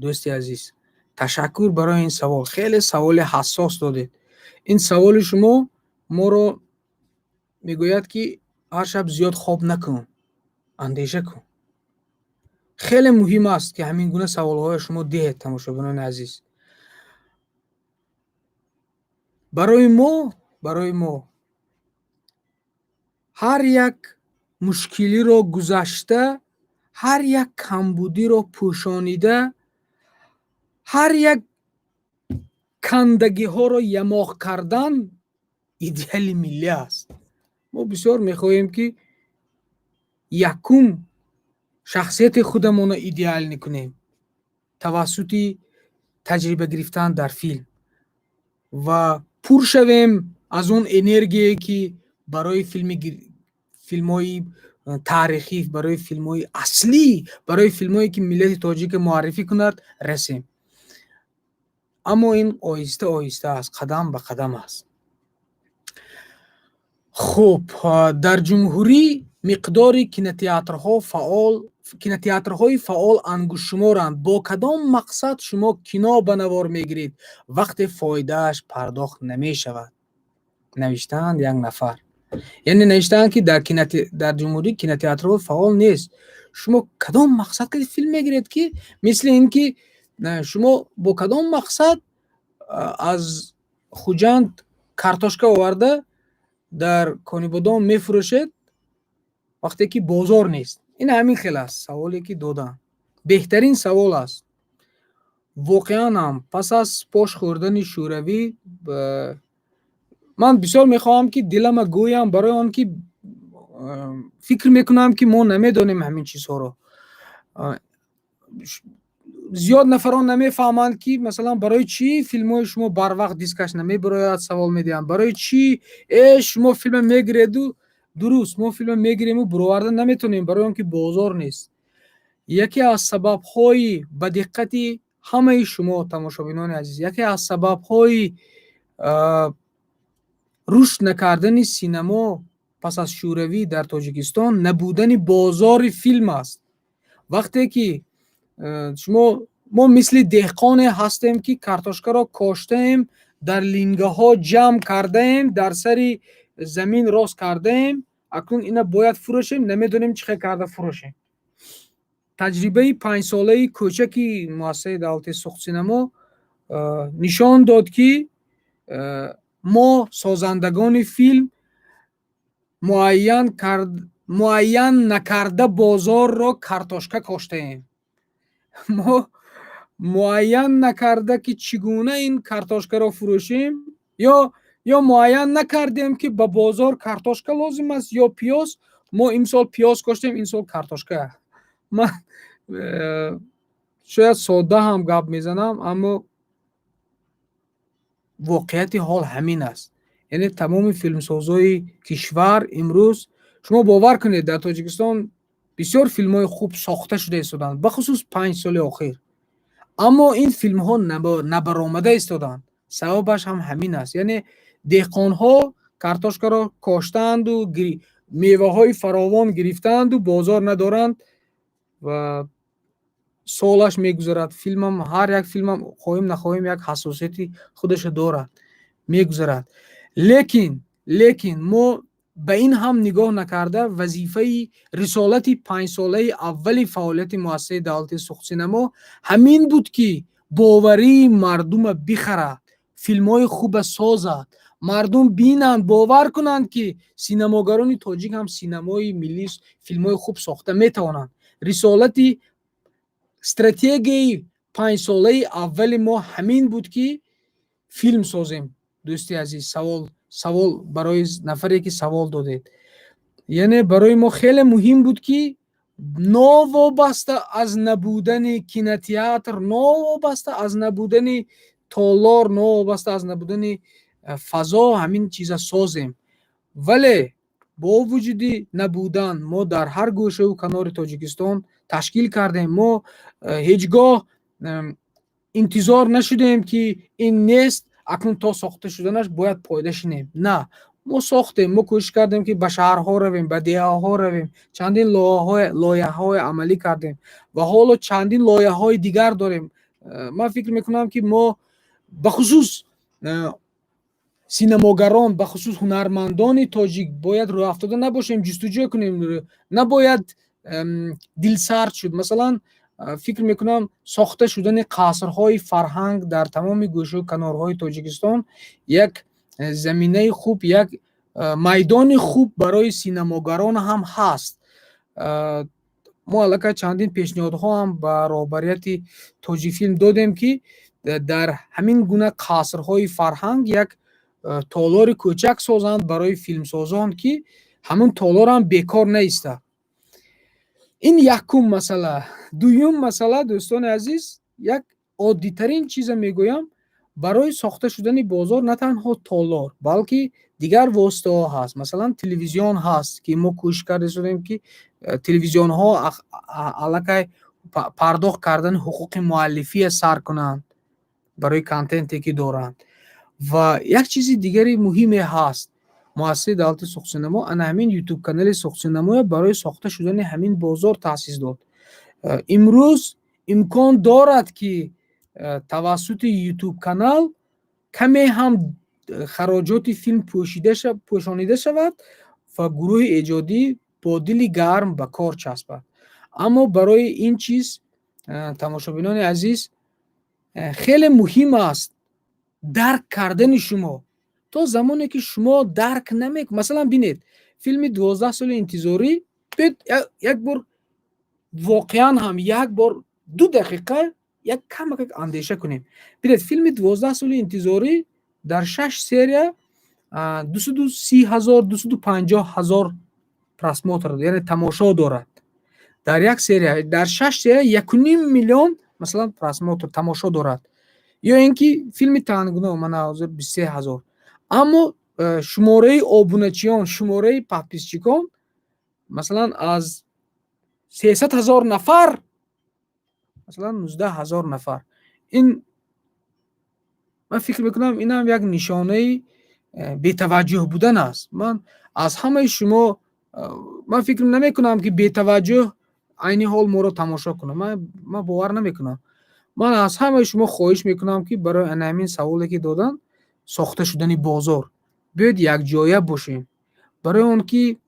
دوستی عزیز، تشکر برای این سوال. خیلی سوال حساس دادید. این سوال شما ما رو میگوید که هر شب زیاد خواب نکن، اندیشه کن. خیلی مهم است که همین گونه سوالهای شما دهید تماشاگران عزیز. برای ما هر یک مشکلی رو گذشته، هر یک کمبودی رو پوشانیده، هر یک کندگی ها رو یماق کردن ایدئال ملی است. ما بسیار میخواهیم که یکم شخصیت خودمون رو ایدئال نکنیم توسط تجربه گرفتن در فیلم و پر شویم از اون انرژی که برای فیلم‌های تاریخی، برای فیلم‌های اصلی، برای فیلم‌هایی که ملت تاجیک معرفی کند رسیم. اما این آهسته آهسته است، قدم به قدم است. خب در جمهوری مقدار کینوتئاترهای فعال انگشت‌شمارند. با کدام مقصد شما کینو به نوار میگیرید وقتی فایدهش پرداخت نمی شود؟ نوشتند یک نفر، یعنی نوشتند که در جمهوری کینوتئاترها فعال نیست. شما کدام مقصد که فیلم میگیرید؟ که مثل این که شما با کدام مقصد از خوجند کارتوشکا آورده در کانیبادام میفروشید وقتی که بازار نیست؟ این همین خیلی است سوالی که دادن. بهترین سوال است. واقعا هم پس از پاش خوردن شوروی من بسیار میخواهم که دلم گویم، برای آن که فکر میکنم که ما نمیدانیم همین چیزها رو. زیاد نفران نمیفهمند که مثلا برای چی فیلم های شما بر وقت دیسکش نمیبراید سوال میدیم، برای چی شما فیلم میگیرید و درست ما فیلم میگیریم و برآورده نمیتونیم برای اون که بازار نیست. یکی از سبب های به دقت همه شما تماشاگران عزیز، یکی از سبب های رشد نکردن سینما پس از شوروی در تاجیکستان نبودن بازار فیلم است. وقتی که ما مثل دهقان هستیم که کارتوشکا را کاشتیم، در لینگه ها جمع کردیم، در سر زمین راست کردیم، اکنون اینا باید فروشیم، نمیدونیم چه کرده فروشیم. تجربه 5 ساله کوچکی مؤسسه دولتی ساخت سینما نشان داد که ما سازندگان فیلم معین نکرده بازار را کارتوشکا کاشتیم. ما معین نکرده که چگونه این کارتوشکا را فروشیم، یا معین نکردیم که به بازار کارتوشکا لازم است یا پیاز. ما امسال پیاز کاشتیم، این سال کارتوشکا. من شاید ساده هم گپ میزنم اما واقعیت حال همین است. یعنی تمام فیلمسازهای کشور امروز شما باور کنید در تاجیکستان بسیار فیلم های خوب ساخته شده ایستادند، بخصوص 5 سال اخیر، اما این فیلم ها نبرآمده ایستادند. سببش هم همین است. یعنی دهقان ها کارتوشکا را کاشتند و میوه های فراوان گرفتند و بازار ندارند و солаш мегузарад. Филмам ҳар як филмам хоҳем нахоҳем як ҳассосияти худашро дорад, мегузарад. лекин мо ба ин ҳам нигоҳ накарда вазифаи рисолати 5 солаи аввали фаъолияти муассисаи давлати сухтсинамо ҳамин буд, ки боварии мардума бихарад, филмҳои хуба созад, мардум бинанд, бовар кунанд, ки синамогарони тоҷик ҳам синамои миллӣ филмҳои хуб сохта метавонанд. Рисолати стратегияи 5 солаи аввали мо ҳамин буд, ки филм созем. дӯсти азиз, савол барои нафаре ки савол додед, яъне барои мо хеле муҳим буд, ки новобаста аз набудани кинотеатр, новобаста аз набудани толор, новобаста аз набудани фазо ҳамин чиза созем. вале бо вуҷуди набудан мо дар ҳар гӯшаву канори Тоҷикистон ташкил кардем. Мо ҳеҷ гоҳ интизор нашудем, ки ин нест, акнун то сохта шуданаш бояд пойда шинем. На, мо сохтем, мо кӯшиш кардем, ки ба шаҳрҳо равем, ба деҳаҳо равем, чандин лоиҳаҳои амалӣ кардем ва ҳоло чандин лоиҳаҳои дигар дорем. Ман фикр мекунам, ки мо бахусус синамогарон, бахусус ҳунармандони тоҷик бояд рӯафтода набошем, ҷустуҷӯ кунем, набояд дилсард шуд. Масалан, фикр мекунам сохта шудани қасрҳои фарҳанг дар тамоми гӯшаву канорҳои Тоҷикистон як заминаи хуб, як майдони хуб барои синамогарон ҳам ҳаст. мо аллакай чандин пешниҳодҳо ҳам ба роҳбарияти Тоҷифилм додем, ки дар ҳамин гуна қасрҳои фарҳанг як толори кӯчак созанд барои филмсозон, ки ҳамон толор ҳам бекор наистад. ин якум масъала. дуюм масъала, дӯстони азиз, як оддитарин чиза мегӯям, барои сохта шудани бозор на танҳо толор, балки дигар воситаҳо ҳаст. Масалан, телевизион ҳаст, ки мо кӯшиш карда шудем, ки телевизионҳо аллакай пардохт кардани ҳуқуқи муаллифия сар кунанд барои контенте ки доранд. ва як чизи дигари муҳиме ҳаст. муассисаи давлати сухтсинамо ана ҳамин ютуб канали сухтсинамоя барои сохта шудани ҳамин бозор таъсис дод. имрӯз имкон дорад, ки тавассути ютуб канал каме ҳам хароҷоти филм пӯшонида шавад ва гурӯҳи эҷодӣ бо дили гарм ба кор часпад. аммо барои ин чиз, тамошобинони азиз, хеле муҳим аст дарк кардани шумо. то замоне ки шумо дарк намекунед, масалан бинед филми 12 соли интизорӣ, як бор воқеан ҳам як бор 2 дақиқа як камак андеша кунем. Бинед филми 12 соли интизорӣ дар 6 серия 230,000 250,000 просмотр, яъне тамошо дорад. дар як серия, дар 6 серия 1.5 миллион масалан просмотр, тамошо дорад. ё ин ки филми Тангуно ман ҳозир 23,000. аммо шумораи обуначиён, шумораи подписчикон масалан аз 300,000 нафар масалан 19,000 нафар. ин ман фикр мекунам ин ҳам як нишонаи бетаваҷҷӯҳ будан аст. ман аз ҳамаи шумо ман фикр намекунам, ки бетаваҷҷӯҳ айни ҳол моро тамошо кунад. ман бовар намекунам. ман аз ҳамаи шумо хоҳиш мекунам, ки барои ана ҳамин саволе ки доданд, сохта шудани бозор, биёед якҷоя бошем. барои он ки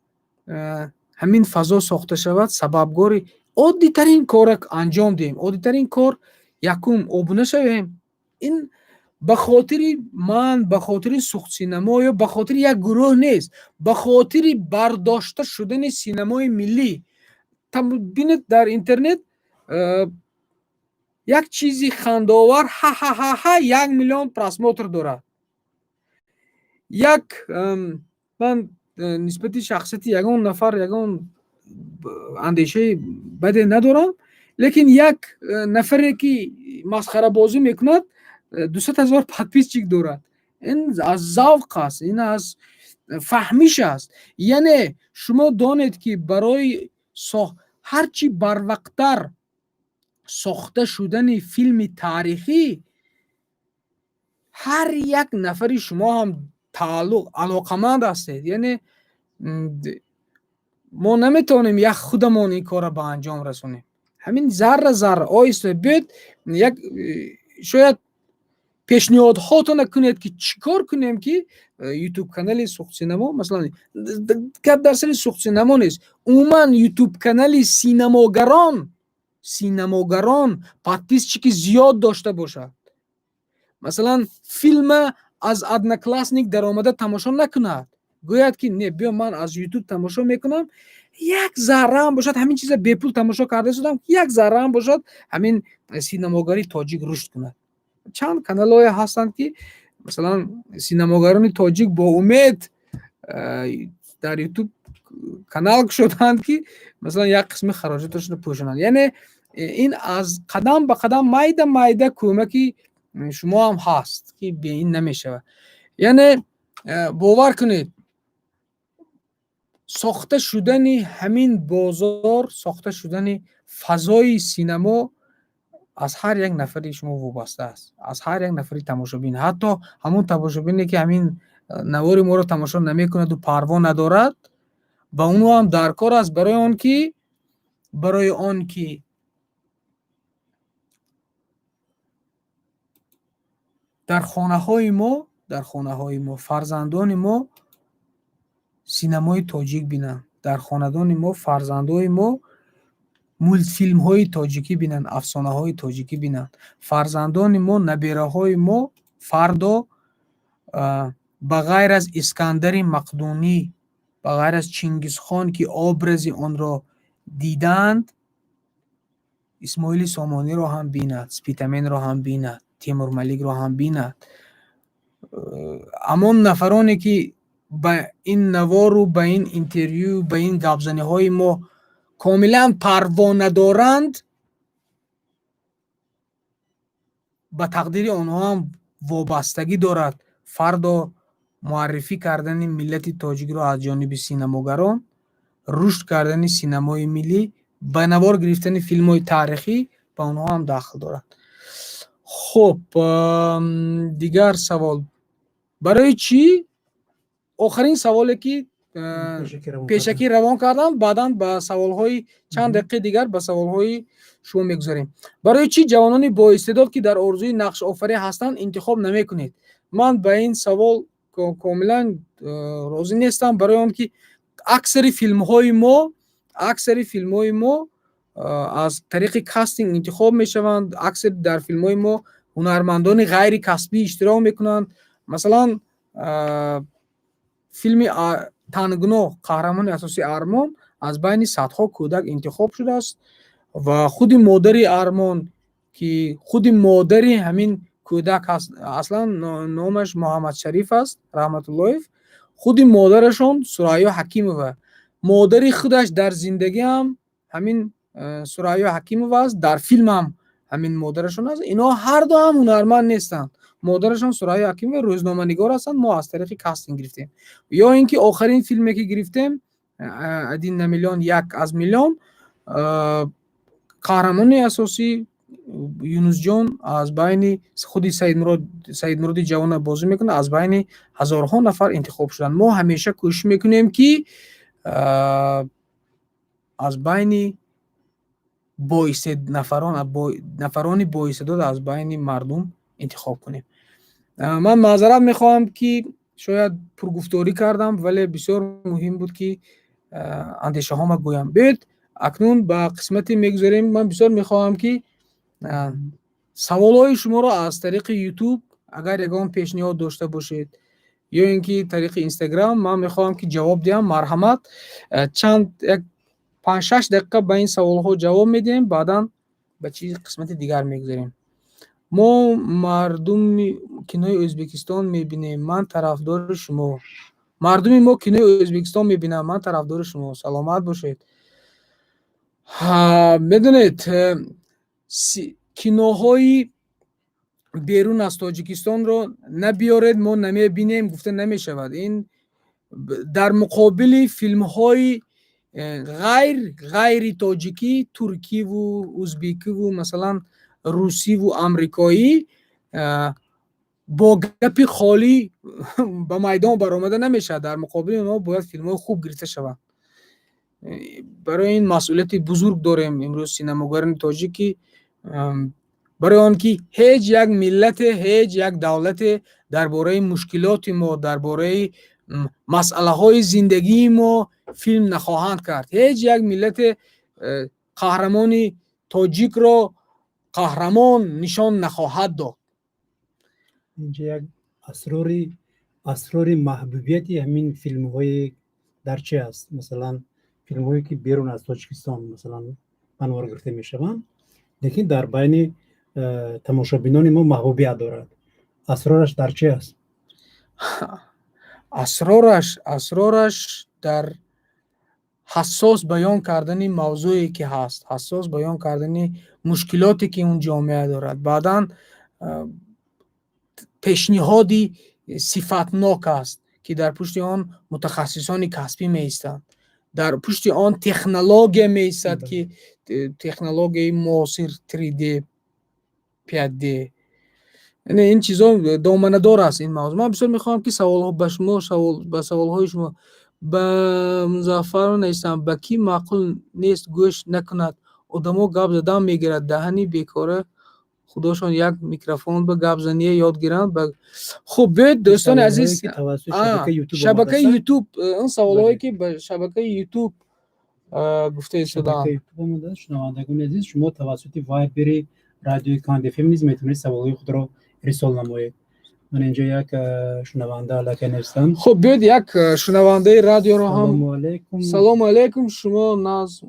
ҳамин фазо сохта шавад, сабабгори оддитарин кора анҷом диҳем. оддитарин кор якум обуна шавем. ин ба хотири ман, ба хотири сухтсинамо ё ба хотири як гурӯҳ нест, ба хотири бардошта шудани синамои миллӣ. бинед дар интернет як чизи хандовар ҳа 1 миллион просмотр дорад. як ман нисбати шахсияти ягон нафар ягон андешаи баде надорам, лекин як нафаре ки масхарабозӣ мекунад 200,000 подписчик дорад. ин аз завқ аст, ин аз фаҳмиш аст. яъне шумо донед, ки барои ҳарчи барвақттар сохта шудани филми таърихӣ ҳар як нафари шумо ҳам алоқаманд ҳастед. яъне мо наметавонем як худамон ин корро ба анҷом расонем. ҳамин зарра оиста биёед як шояд пешниҳодҳоятона кунед ки чӣ кор кунем ки ютуб канали Сухтсинамо масалан гап дар сари Сухтсинамо нест, умуман ютуб канали синамогарон подписчики зиёд дошта бошад. Масалан филма аз одноклассник даромада тамошо накунад, гӯяд ки не биё ман аз ютуб тамошо мекунам, як зарраам бошад, ҳамин чиза бепул тамошо карда шудам, як зарраам бошад ҳамин синамогари тоҷик рушд кунад. Чанд каналҳое ҳастанд ки масалан синамогарони тоҷик бо умед дар ютуб канал кушоданд ки масалан як қисми хароҷаташонро пӯшонанд. Яъне ин аз қадам ба қадам майда кӯмаки шумо ҳам ҳаст ки бе ин намешавад. Яъне бовар кунед, сохта шудани ҳамин бозор, сохта шудани фазои синамо аз ҳар як нафари шумо вобаста аст, аз ҳар як нафари тамошобин. Ҳатто ҳамон тамошобине ки ҳамин навори моро тамошо намекунаду парво надорад, ба ону ҳам дар кор аст барои он ки дар хонаҳои мо фарзандони мо синамои тоҷик бинанд, дар хонадони мо фарзандои мо мултфилмҳои тоҷикӣ бинанд, афсонаҳои тоҷикӣ бинанд. Фарзандони мо, набераҳои мо фардо ба ғайр аз Искандари Мақдунӣ, ба ғайр аз Чингизхон ки образи онро дидаанд, Исмоили Сомониро ҳам бинад, Спитаменро ҳам бинад, Тимурмаликро ҳам бинад. ҳамон нафароне ки ба ин навору ба ин интервю, ба ин гапзаниҳои мо комилан парво надоранд, ба тақдири онҳо ҳам вобастагӣ дорад фардо муаррифӣ кардани миллати тоҷикро аз ҷониби синамогарон, рушд кардани синамои миллӣ, ба навор гирифтани филмҳои таърихӣ ба онҳо ҳам дахл дорад. хуб, дигар савол. Барои чӣ охирин саволе ки пешакӣ равон кардам, баъдан ба саволҳои чанд дақиқаи дигар ба саволҳои шумо мегузарем. Барои чӣ ҷавонони боистеъдод ки дар орзуи нақшофарӣ ҳастанд интихоб наметавонед? Ман ба ин савол комилан розӣ нестам, барои он ки аксари филмҳои мо аз тариқи кастинг интихоб мешаванд. Аксари дар филмҳои мо ҳунармандони ғайри касбӣ иштирок мекунанд. Масалан филми Тангуноҳ, қаҳрамони асосии Армон аз байни садҳо кӯдак интихоб шудааст ва худи модари Армон ки худи модари ҳамин кӯдак аст, аслан номаш Муҳаммадшариф аст раҳматуллоев, худи модарашон Сурайё Ҳакимова, модари худаш дар зиндагӣ ҳам ҳамин Сурайё Ҳакимова аст, дар филм ҳам ҳамин модарашон аст. Инҳо ҳарду ҳам ҳунарманд нестанд. Модарашон Сурайё Ҳакимова рӯзноманигор ҳастанд, мо аз тариқи кастинг гирифтем. Ё ин ки охирин филме ки гирифтем, Один на миллион, як аз миллион, қаҳрамони асосӣ Юнусҷон аз байни худи Саидмуроди ҷавона бозӣ мекунад, аз байни ҳазорҳо нафар интихоб шуданд. Мо ҳамеша кӯшиш мекунем ки аз байни нафарони боистеъдод аз байни мардум интихоб кунем. Ман маъзарат мехоҳам ки шояд пургуфторӣ кардам, вале бисёр муҳим буд ки андешаҳома гӯям. Биёед акнун ба қисмате мегузарем. Ман бисёр мехоҳам ки саволҳои шуморо аз тариқи ютуб агар ягон пешниҳод дошта бошед ё ин ки тариқи инстаграм, ман мехоҳам ки ҷавоб диҳам. Марҳамат, чанд 5-6 дақиқа ба ин саволҳо ҷавоб медиҳем, баъдан ба чизи қисмати дигар мегузарем. мо мардуми кинои Ӯзбекистон мебинем, ман тарафдори шумо. Мардуми мо кинои Ӯзбекистон мебинанд, ман тарафдори шумо. Саломат бошед. Медонед, киноҳои берун аз Тоҷикистонро набиёред, мо намебинем, гуфта намешавад. Ин дар муқобили филмҳои ғайри тоҷикӣ, туркиву ӯзбекиву масалан русиву амрикоӣ бо гапи холӣ ба майдон баромада намешавад. Дар муқобили онҳо бояд филмҳои хуб гирифта шаванд. برای این مسئولیت بزرگ داریم امروز سینماگران تاجیکی، برای آنکه هیچ یک ملت، هیچ یک دولت درباره مشکلات ما، درباره مسئله های زندگی ما فیلم نخواهند کرد. هیچ یک ملت قهرمان تاجیک را قهرمان نشان نخواهد داد. اینجا یک اسرار محبوبیتی همین فیلم های در چه است؟ مثلا فیلم هایی که بیرون از تاجیکستان مثلا منوار گرفته می شوند، لیکن در بین تماشابینان ما محبوبیت دارد. اسرارش در چه است؟ اسرارش در حساس بیان کردن موضوعی که هست، حساس بیان کردن مشکلاتی که اون جامعه دارد. بعداً پیشنهادی صفتناک است که در پشت آن متخصصان کسبی می ایستند، در پشت آن تکنولوژی می ایستد که تکنولوژی معاصر 3D 5D، یعنی این چیزا دامنه دار است این موضوع. من بسیار میخوام که سوال ها به شما، به سوال های شما، به مظفر نیستم به کی معقول نیست گوش نکند؟ آدما گپ زدن میگیرد، دهنی بیکاره خودشون یک میکروفون به گپ زنی یاد گیرند. خب بیاید دوستان عزیز، شبکه یوتیوب، اون سوالایی که به شبکه یوتیوب گفته شدن، شنوندگان عزیز، شما توسط وایبر رادیو کاند اف ام نیز میتونید سوالای خود را ارسال نمایید. من اینجا یک شنونده علاقه نیستم. خب بیاید یک شنونده رادیو رو هم. سلام علیکم. سلام علیکم، شما ناز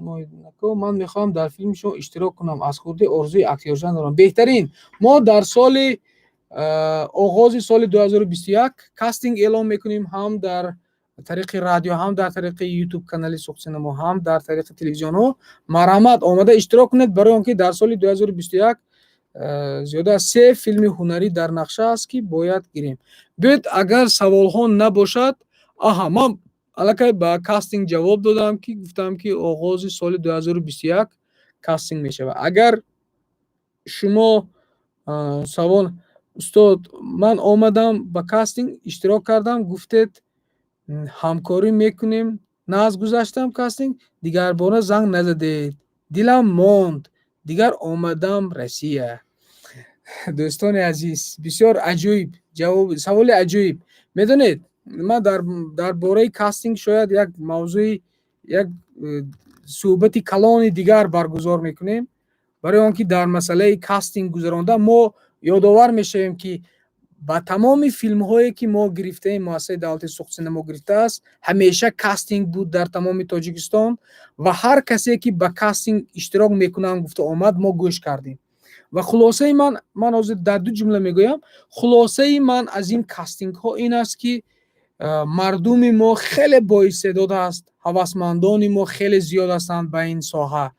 نکو، من میخوام در فیلم شما اشتراک کنم، از خود ارزوی اکتیورشن دارم. بهترین، ما در سال آغاز سال 2021 کاستینگ اعلام میکنیم، هم در طریق رادیو، هم در طریق یوتیوب کانال سوخت سینما، هم در طریق تلویزیون ها. مرحمت آمده اشتراک کنید، برای آنکه در سال 2021 زیاده از 3 فیلم هنری در نقشه است که باید گیریم. بیاید اگر سوال ها نباشد، من الکی با کاستینگ جواب دادم که گفتم که آغاز سال 2021 کاستینگ می شود. اگر شما سوال استاد من آمدم با کاستینگ اشتراک کردم، گفتید همکاری میکنیم، نه از گذاشتم کاستینگ دیگر باره زنگ نزدید، دلم موند، دیگر آمدم روسیه. دوستان عزیز، بسیار عجیب جواب، سوال عجیب. میدونید ما در باره کاستینگ شاید یک موضوع، یک صحبت کلان دیگر برگزار میکنیم، برای آنکه در مسئله کاستینگ گذرانده ما یادآور میشیم که با تمام فیلم هایی که ما گرفته، مؤسسه دولت سوخت سینما گرفته است، همیشه کاستینگ بود در تمام تاجیکستان و هر کسی که با کاستینگ اشتراک میکنن گفته آمد، ما گوش کردیم. و خلاصه من از در 2 جمله میگویم، خلاصه من از این کاستینگ ها این است که مردم ما خیلی با استعداد است، هوسمندان ما خیلی زیاد هستند به این ساحه،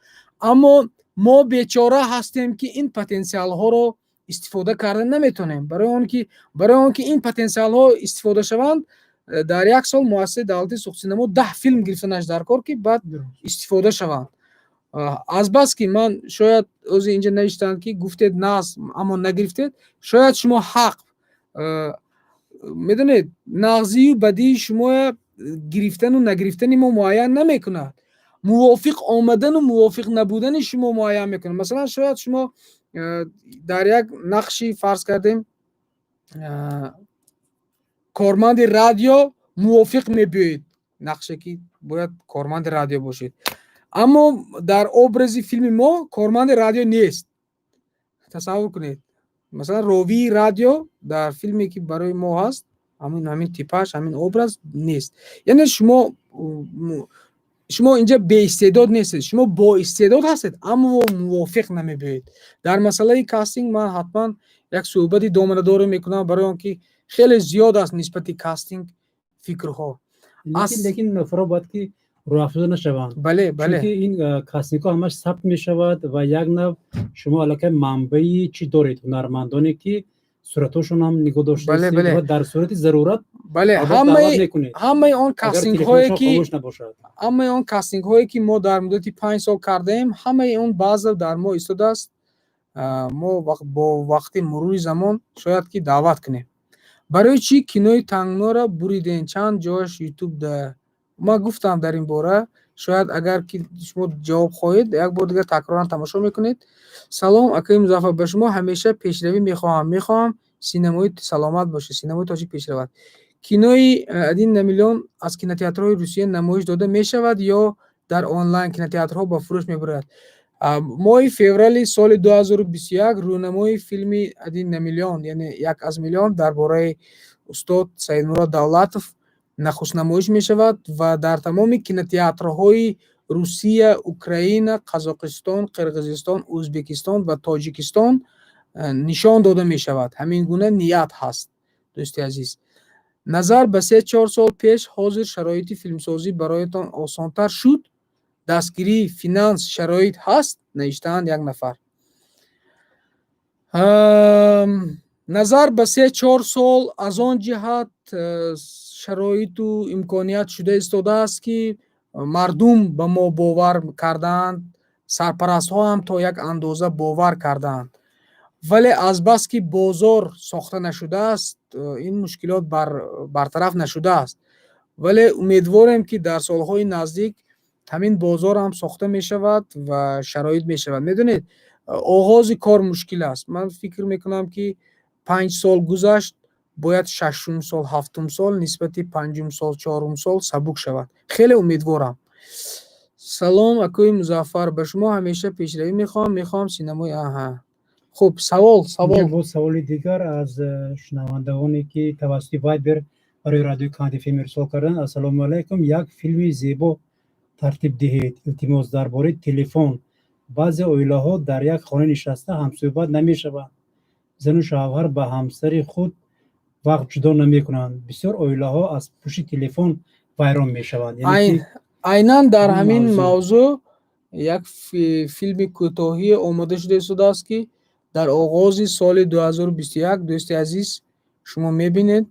اما ما بیچاره هستیم که این پتانسیل ها رو استفاده کردن نمیتونیم. برای آنکه این پتانسیل ها استفاده شوند، در یک سال مؤسسه دولتی سوخت سینما 10 فیلم گرفتنش در کار که بعد استفاده شوند. از بس که من شاید از اینجا نوشتن که گفتید نه اما نگرفتید، شاید شما حق میدونید، نغزی و بدی شما گرفتن و نگرفتن ما معین نمیکند، موافق آمدن و موافق نبودن شما معین میکنه. مثلا شاید شما در یک نقشی فرض کردیم کارمند رادیو موافق میبینید، نقشی که باید کارمند رادیو باشید، اما در ابرز فیلم ما کارمند رادیو نیست. تصور کنید مثلا راوی رادیو در فیلمی که برای ما هست همین تیپاش، همین ابرز نیست. یعنی شما اینجا به استعداد نیستید، شما با استعداد هستید اما موافق نمیبینید. در مسئله کاستینگ من حتما یک صحبتی دامنه دار میکنم، برای آنکه خیلی زیاد است نسبت کاستینگ فکرها. لیکن نفرا باید که روافضا نشوند. بله چون که این کاستینگ ها همش ثبت میشود و یک نوع شما علاقه منبعی چی دارید، هنرمندانی که صورتاشون هم نگاه داشته و در صورت ضرورت همه اون کاستینگ هایی که ما در مدت 5 سال کردیم، همه اون بعض در ما ایستاده است. ما با وقت مرور زمان شاید که دعوت کنیم. برای چی کینوی تنگنا را بریدین، چند جاش یوتیوب ده ما گفتم در این باره، شاید اگر که شما جواب خواهید یک بار دیگر تکرارا تماشا میکنید. سلام اکای مظفر، به شما همیشه پیشروی میخواهم سینمای سلامت باشه، سینمای تاجیک پیش رود. کینوی ادین نمیلیون از کینотеатрهای روسیه نمایش داده میشود یا در آنلاین کینотеатрها با فروش میبرد؟ ماه فوریه سال 2021 رونمای فیلمی ادین نمیلیون یعنی یک از میلیون درباره استاد سیدمурод давлатов нахуст намоиш мешавад ва дар тамоми кинотеатрҳои Русия, Украина, Қазоқистон, Қирғизистон, Ӯзбекистон ва Тоҷикистон нишон дода мешавад. Ҳамин гуна ният ҳаст. дӯсти азиз, назар ба 3-4 сол пеш ҳозир шароити филмсозӣ бароятон осонтар шуд? дастгирии финанс шароит ҳаст? навиштаанд як нафар. назар ба 3-4 сол аз он ҷиҳат шароиту имконият шуда истодааст ки мардум ба мо бовар кардаанд, сарпарастҳо ҳам то як андоза бовар кардаанд, вале азбаски бозор сохта нашудааст, ин мушкилот бартараф нашудааст. вале умедворем ки дар солҳои наздик ҳамин бозор ҳам сохта мешавад ва шароит мешавад. медонед, оғози кор мушкил аст. ман фикр мекунам ки 5 сол гузашт, бояд 6 сол 7 сол нисбати 5 сол 4 сол сабук шавад. хеле умедворам. салом акои Музаффар, ба шумо ҳамеша пешравӣ мехоҳам синамои хуб, саволи дигар аз шунавандагоне ки тавассути Viber барои радиои Канди FM ирсол карданд. ассалому алайкум, як филми зебо тартиб диҳед, илтимос дар бораи телефон. баъзе оилаҳо дар як хона нишаста ҳамсӯҳбат намешаванд, зану шавҳар ба ҳамсари худ вақт ҷудо намекунанд. бисёр оилаҳо аз пушти телефон вайрон мешаванд. айнан дар ҳамин мавзӯъ як филми кӯтоҳӣ омода шуда истодааст ки дар оғози соли 2021 дӯсти азиз шумо мебинед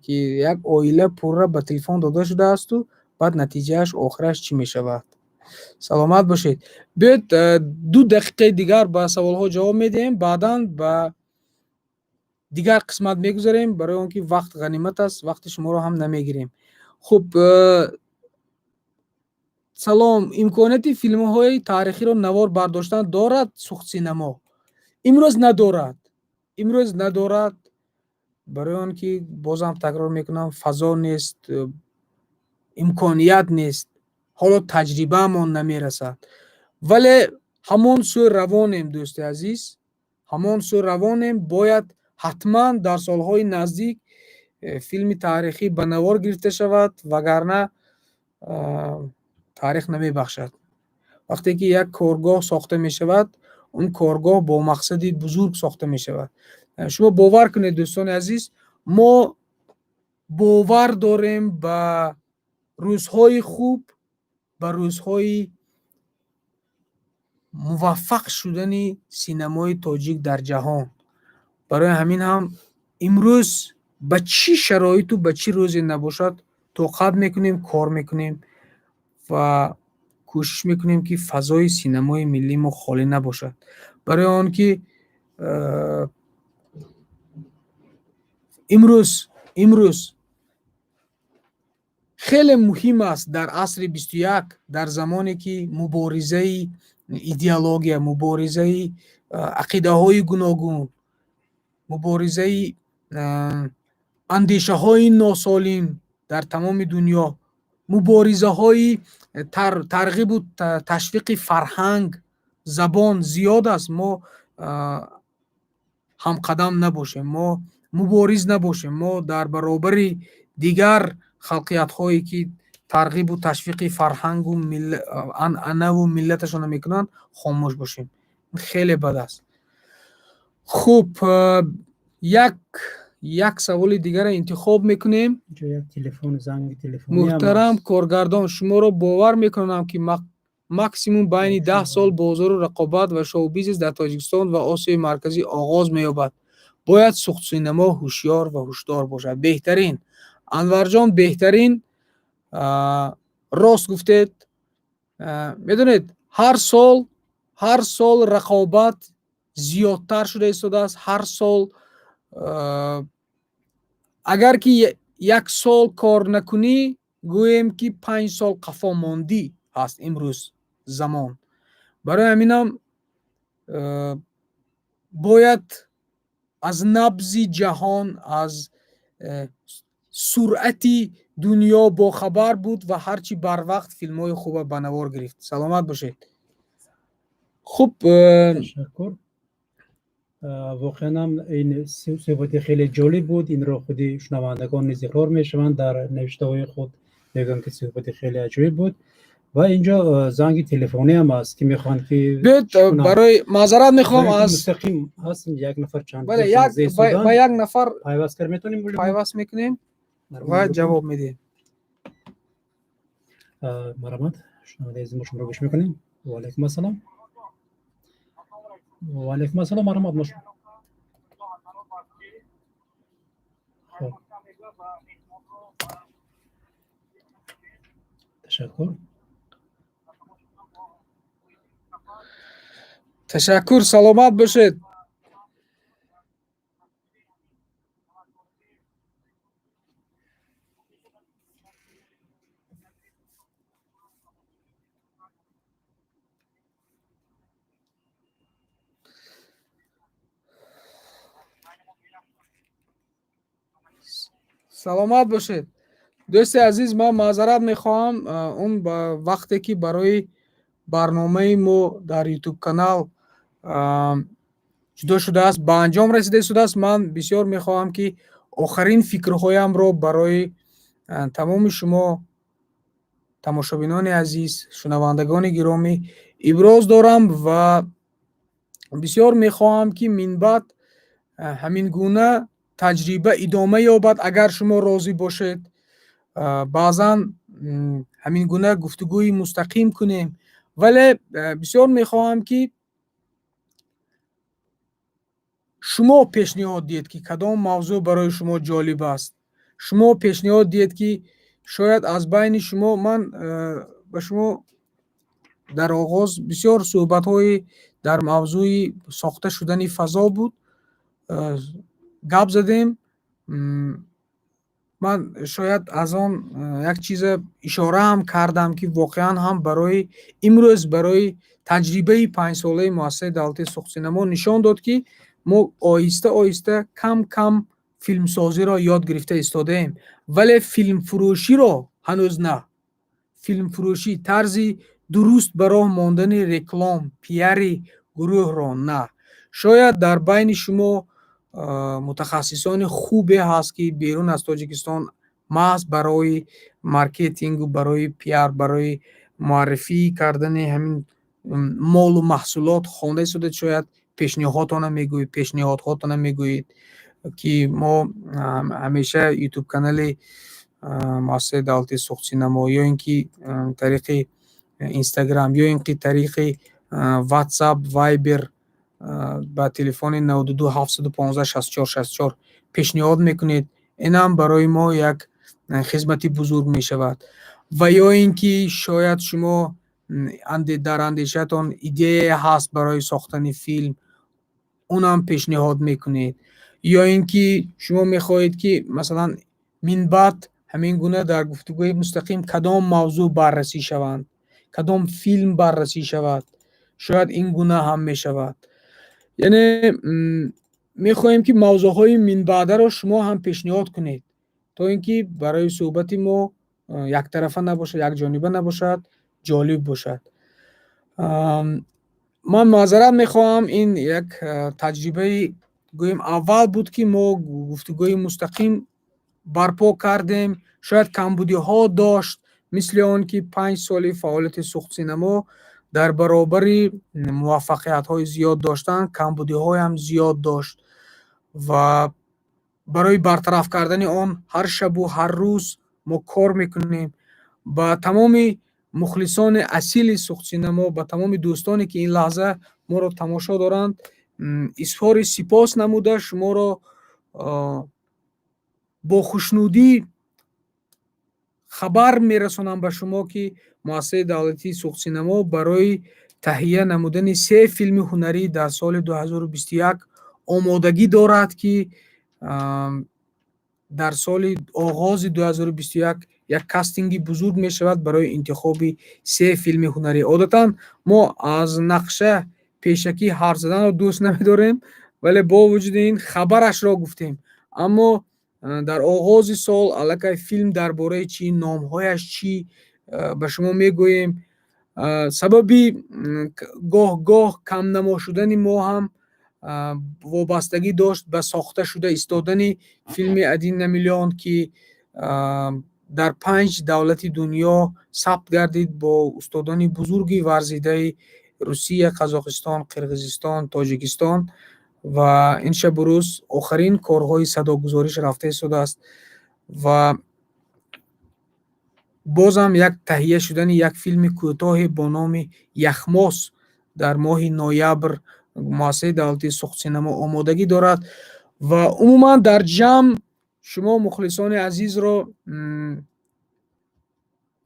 ки як оила пурра ба телефон дода шудаасту баъд натиҷааш охираш чӣ мешавад. саломат бошед. биёед 2 дақиқаи дигар ба саволҳо ҷавоб медиҳем, баъдан ба дигар қисмат мегузарем, барои он ки вақт ғанимат аст, вақти шуморо ҳам намегирем. хуб, салом, имконияти филмҳои таърихиро навор бардоштан дорад сухтсинамо? имрӯз надорад, барои он ки бозам такрор мекунам, фазо нест, имконият нест, ҳоло таҷрибаамон намерасад. вале ҳамон сӯи равонем, дӯсти азиз, ҳамон сӯи равонем. бояд ҳатман дар солҳои наздик филми таърихӣ ба навор гирифта шавад, вагарна таърих намебахшад. вақте ки як коргоҳ сохта мешавад, он коргоҳ бо мақсади бузург сохта мешавад. шумо бовар кунед дӯстони азиз, мо бовар дорем ба рӯзҳои хуб, ба рӯзҳои муваффақ шудани синамои тоҷик дар ҷаҳон. барои ҳамин ҳам имрӯз ба чӣ шароиту ба чӣ рӯзе набошад тоқат мекунем, кор мекунем ва кӯшиш мекунем ки фазои синамои миллӣ мо холӣ набошад. барои он ки имрӯз хеле муҳим аст дар асри 21, дар замоне ки муборизаи идеология, муборизаи ақидаҳои гуногун, муборизаи андешаҳои носолим дар тамоми дунё, муборизаҳои тарғибу ташвиқи фарҳанг, забон зиёд аст. мо ҳамқадам набошем, мо мубориз набошем, мо дар баробари дигар халқиятҳое ки тарғибу ташвиқи фарҳангу анъанаву миллаташона мекунанд хомӯш бошем. хеле бад аст. хуб, як саволи дигаро интихоб мекунем. муҳтарам коргардон, шуморо бовар мекунам ки максимум байни 10 сол бозору рақобат ва шоу-бизнес дар Тоҷикистон ва Осиёи марказӣ оғоз меёбад. бояд сухтсинамо ҳушёр ва ҳушдор бошад. беҳтарин, Анварҷон, беҳтарин, рост гуфтед. медонед, ҳар сол рақобат зиёдтар шуда истодааст. ҳар сол агар ки як сол кор накунӣ, гӯем ки 5 сол қафо мондӣ ҳаст имрӯз замон. барои ҳаминам бояд аз набзи ҷаҳон, аз суръати дунё бохабар буд ва ҳарчи барвақт филмҳои хуба ба навор гирифт. Саломат бошед. хуб, ташаккур. واقعا هم این صحبت خیلی جالب بود. این را خودی شنوندگان نیز اقرار میشوند در نوشته های خود میگن که صحبت خیلی عجیب بود. و اینجا زنگ تلفنی هم است که میخوان که برای معذرت میخوام از مستقیم هست یک نفر چند بله با یک نفر پیوست کر میتونیم پیوست میکنیم و جواب میدیم. مرحمت شنونده عزیز ما شما رو گوش میکنیم. و علیکم السلام. و علیکم السلام مرحمت ما شما. خب تشکر. تشکر. سلامت باشید. саломат бошед. дӯсти азиз, ман маъзарат мехоҳам. Он вақте ки барои барномаи мо дар YouTube канал ҷудо шудааст, ба анҷом расида шудааст. Ман бисёр мехоҳам ки охирин фикрҳоямро барои тамоми шумо тамошобинони азиз, шунавандагони гиромӣ иброз дорам ва бисёр мехоҳам ки минбаъд ҳамин гуна таҷриба идома ёбад, агар шумо розӣ бошед. баъзан ҳамин гуна гуфтугӯи мустақим кунем, вале бисёр мехоҳам ки шумо пешниҳод диҳед ки кадом мавзӯъ барои шумо ҷолиб аст. шумо пешниҳод диҳед ки шояд аз байни шумо, ман ба шумо дар оғоз бисёр суҳбатҳои дар мавзӯи сохта шудани фазо буд, гап задем. ман шояд аз он як чиза ишораам кардам ки воқеан ҳам барои имрӯз, барои таҷрибаи 5-солаи муассисаи давлатии сухтсинамо нишон дод ки мо оҳиста оҳиста кам кам филмсозиро ёд гирифта истодаем, вале филмфурӯширо ҳанӯз на. филмфурӯшӣ, тарзи дуруст ба роҳ мондани реклом, пиари гурӯҳро на. шояд дар байни шумо мутахассисони хубе ҳаст ки берун аз Тоҷикистон маҳз барои маркетингу, барои пиар, барои муаррифӣ кардани ҳамин молу маҳсулот хонда истодед. шояд пешниҳодҳоятона мегӯед ки мо ҳамеша YouTube канали муассисаи давлатии сухтсинамо, ё ин ки тариқи Instagram, ё ин ки тариқи WhatsApp, Viber ба телефони 92 715 64 64 пешниҳод мекунед. инам барои мо як хизмати бузург мешавад. ва ё ин ки шояд шумо дар андешаатон идея ҳаст барои сохтани филм, онам пешниҳод мекунед. ё ин ки шумо мехоҳед ки масалан минбаъд ҳамин гуна дар гуфтугӯи мустақим кадом мавзӯъ баррасӣ шаванд, кадом филм баррасӣ шавад, шояд ин гуна ҳам мешавад. яъне мехоҳем ки мавзӯъҳои минбаъдаро шумо ҳам пешниҳод кунед, то ин ки барои суҳбати мо яктарафа набошад, якҷониба набошад, ҷолиб бошад. ман маъзарат мехоҳам, ин як таҷрибаи гӯем аввал буд ки мо гуфтугӯи мустақим барпо кардем. шояд камбудиҳо дошт, мисли он ки 5 соли фаъолияти сухтсинамо дар баробари муваффақиятҳои зиёд доштан, камбудиҳоям зиёд дошт ва барои бартараф кардани он ҳар шабу ҳар рӯз мо кор мекунем. ба тамоми мухлисони асили сухтсинамо, ба тамоми дӯстоне ки ин лаҳза моро тамошо доранд, изҳори сипос намуда шуморо бо хушнудӣ хабар мерасонам ба шумо ки муассисаи давлатии сухтсинамо барои таҳия намудани 3 филми ҳунарӣ дар соли 2021 омодагӣ дорад ки дар соли оғози 2021 як кастинги бузург мешавад барои интихоби 3 филми ҳунарӣ. Одатан мо аз нақша пешакӣ ҳарф заданро дӯст намедорем, вале бо вуҷуди ин хабарашро гуфтем. Аммо дар оғози сол аллакай филм дар бораи чӣ, номҳояш чӣ ба шумо мегӯем. Сабаби гоҳ-гоҳ камнамо шудани мо ҳам вобастагӣ дошт ба сохта шуда истодани филми «Один на миллион», ки дар 5 давлати дунё сабт гардид бо устодони бузурги варзидаи Русия, Қазоқистон, Қирғизистон, Тоҷикистон ва ин шабу рӯз охарин корҳои садогузориш рафта истодааст ва бозам як таҳия шудани як филми кӯтоҳе бо номи «Яхмос» дар моҳи ноябр муассисаи давлатии сухтсинамо омодагӣ дорад ва умуман дар ҷамъ шумо мухлисони азизро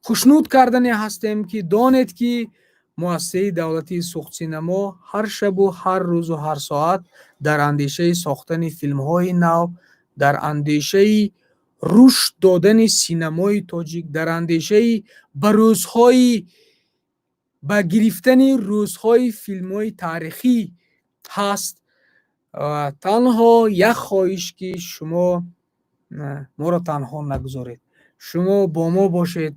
хушнуд кардане ҳастем, ки донед, ки муассисаи давлатии сухтсинамо ҳар шабу ҳар рӯзу ҳар соат дар андешаи сохтани филмҳои нав, дар андешаи рушд додани синамои тоҷик, дар андешаи ба гирифтани рӯзҳои филмҳои таърихӣ ҳаст. Танҳо як хоҳиш, ки шумо моро танҳо нагузоред. Шумо бо мо бошед,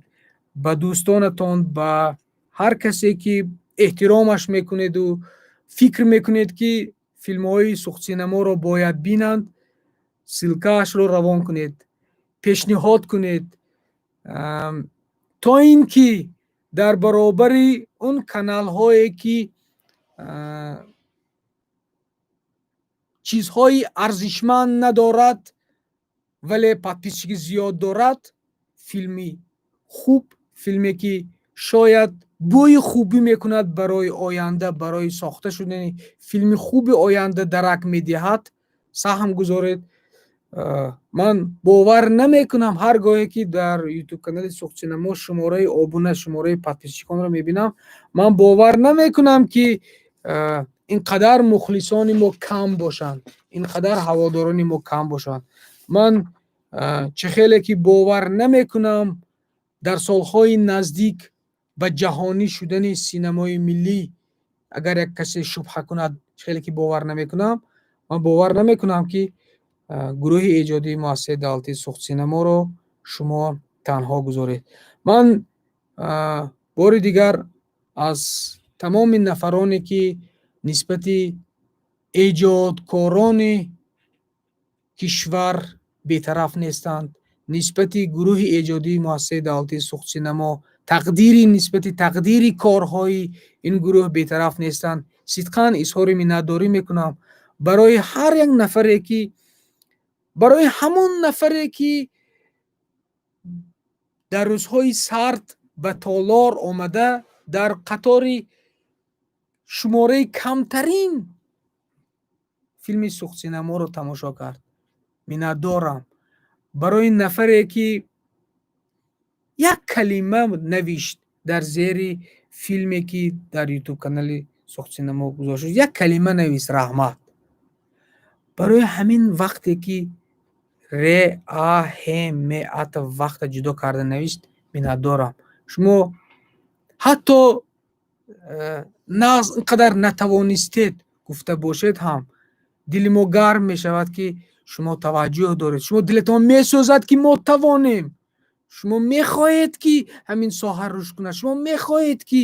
ба дӯстонатон, ба ҳар касе ки эҳтиромаш мекунеду фикр мекунед, ки филмҳои сухтсинаморо бояд бинанд, силкаашро равон кунед, пешниҳод кунед, то ин ки дар баробари он каналҳое ки чизҳои арзишманд надорад, вале подписчики зиёд дорад, филми хуб, филме ки шояд бӯи хубӣ мекунад барои оянда, барои сохта шудани филми хуби оянда дарак медиҳад, саҳм гузоред. Ман бовар намекунам ҳар гоҳе ки дар ютуб канали сухтсинамо шумораи обуна, шумораи подписчиконро мебинам, ман бовар намекунам, ки ин қадар мухлисони мо кам бошанд, ин қадар ҳаводорони мо кам бошанд. Ман чӣ хеле ки бовар намекунам дар солҳои наздик ба ҷаҳонӣ шудани синамои миллӣ, агар як касе шубҳа кунад, чӣ хеле ки бовар намекунам, ман бовар намекунам, ки гурӯҳи эҷодии муассисаи давлатии сухтсинаморо шумо танҳо гузоред. Ман бори дигар аз тамоми нафароне ки нисбати эҷодкорони кишвар бетараф нестанд, нисбати гурӯҳи эҷодии муассисаи давлатии сухтсинамо нисбати тақдири корҳои ин гурӯҳ бетараф нестанд, сидқан изҳори миннатдорӣ мекунам барои ҳар як нафаре, ки барои ҳамон нафаре, ки дар рӯзҳои сард ба толор омада дар қатори шумораи камтарин филми сухтсинаморо тамошо кард. Миннатдорам барои нафаре, ки як калима навишт дар зери филме, ки дар ютуб канали сухтсинамо гузошт, як калима навист раҳмат. Барои ҳамин вақте, ки ре а ҳе ме ата вақта ҷудо карда навишт, миннатдорам. Шумо ҳатто инқадар натавонистед гуфта бошед ҳам, дили мо гарм мешавад, ки шумо таваҷҷӯҳ доред. Шумо дилатон месӯзад, ки мо тавонем. Шумо мехоҳед, ки ҳамин соҳа рушд кунад. Шумо мехоҳед, ки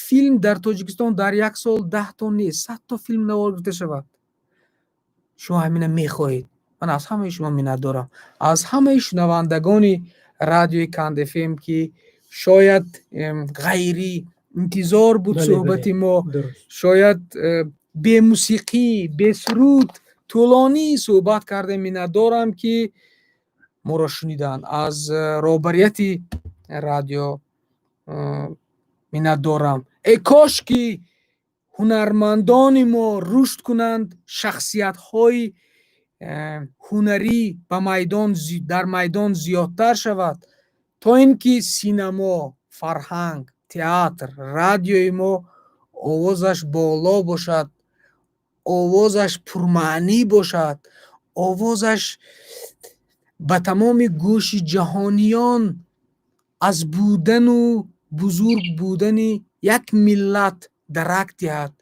филм дар Тоҷикистон дар як сол 10 то не 100 то филм навор гирифта шавад. шумо ҳамина мехоҳед. Ман аз ҳамаи шумо миннатдорам. Аз ҳамаи шунавандагони радиои Канд ФМ, ки шояд ғайри интизор буд суҳбати мо, шояд бемусиқӣ, бесуруд, тӯлонӣ суҳбат кардем. Миннатдорам, ки моро шуниданд. Аз роҳбарияти радио миннатдорам. Кош ки ҳунармандони мо рушд кунанд, шахсиятҳои ҳунарӣ дар майдон зиёдтар шавад, то ин ки синамо, фарҳанг, театр, радиои мо овозаш боло бошад, овозаш пурмаънӣ бошад, овозаш به تمام گوش جهانیان از بودن و بزرگ بودن یک ملت درک دهد،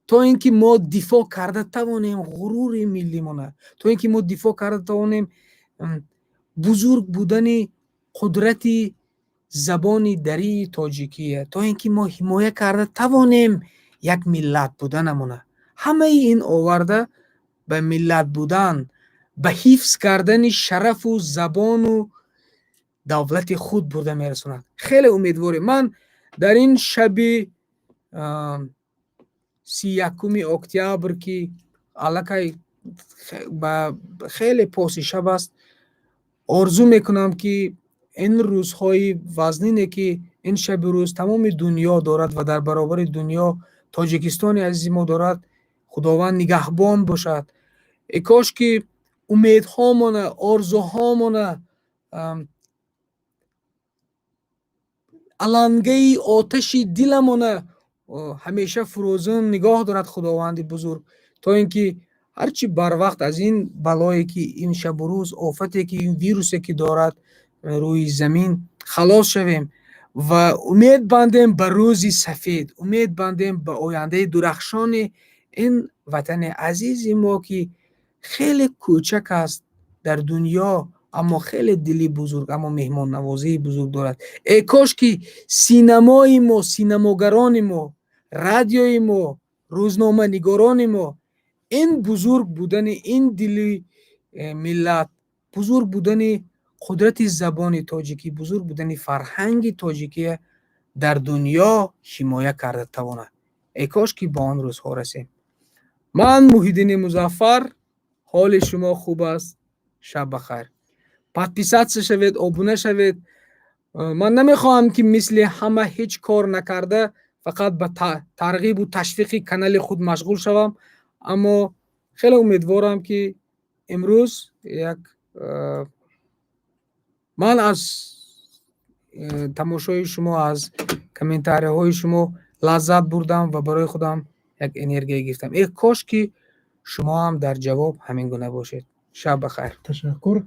تا اینکه ما دفاع کرده توانیم غرور ملی مونه، تا اینکه ما دفاع کرده توانیم بزرگ بودن قدرت زبان دری تاجیکیه، تا اینکه ما حمایت کرده توانیم یک ملت بودنمونه. همه این آورده به ملت بودن، به حفظ کردن شرف و زبان و دولت خود برده میرسوند. خیلی امیدوارم من در این شب 31 اکتبر که الکی خیلی پاس شب است، آرزو میکنم که این روزهای وزنینه که این شب روز تمام دنیا دارد و در برابر دنیا تاجیکستان عزیز ما دارد، خداوند نگهبان باشد. ای کاش که امیدهامون، آرزوهامون، علنگه آتش دلمون همیشه فروزان نگاه دارد خداوند بزرگ، تا اینکه هرچی بر وقت از این بلایی که این شب و روز، آفتی که این ویروسی که دارد روی زمین خلاص شویم و امید بندیم به روزی سفید، امید بندیم به آینده درخشان این وطن عزیز ما که خیلی کوچک است در دنیا، اما خیلی دلی بزرگ، اما مهمان نوازی بزرگ دارد. ای کاش که سینمای ما، سینماگران ما، رادیوی ما، روزنامه نگاران ما این بزرگ بودن این دلی ملت، بزرگ بودن قدرت زبان تاجیکی، بزرگ بودن فرهنگ تاجیکی در دنیا حمایت کرده تواند. ای کاش که با آن روزها رسیم. من محیدین مظفر، حال شما خوب است؟ شب بخیر. پادپیسات شوید، آبونه شوید. من نمیخواهم که مثل همه هیچ کار نکرده فقط به ترغیب و تشویق کانال خود مشغول شوم، اما خیلی امیدوارم که امروز من از تماشای شما، از کامنتاری های شما لذت بردم و برای خودم یک انرژی گرفتم. ای کاش که شما هم در جواب همین گونه باشید. شب بخیر. تشکر.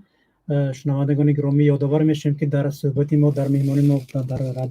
شنوندگان گرامی، یادآور میشیم که در صحبت ما، در مهمانی ما در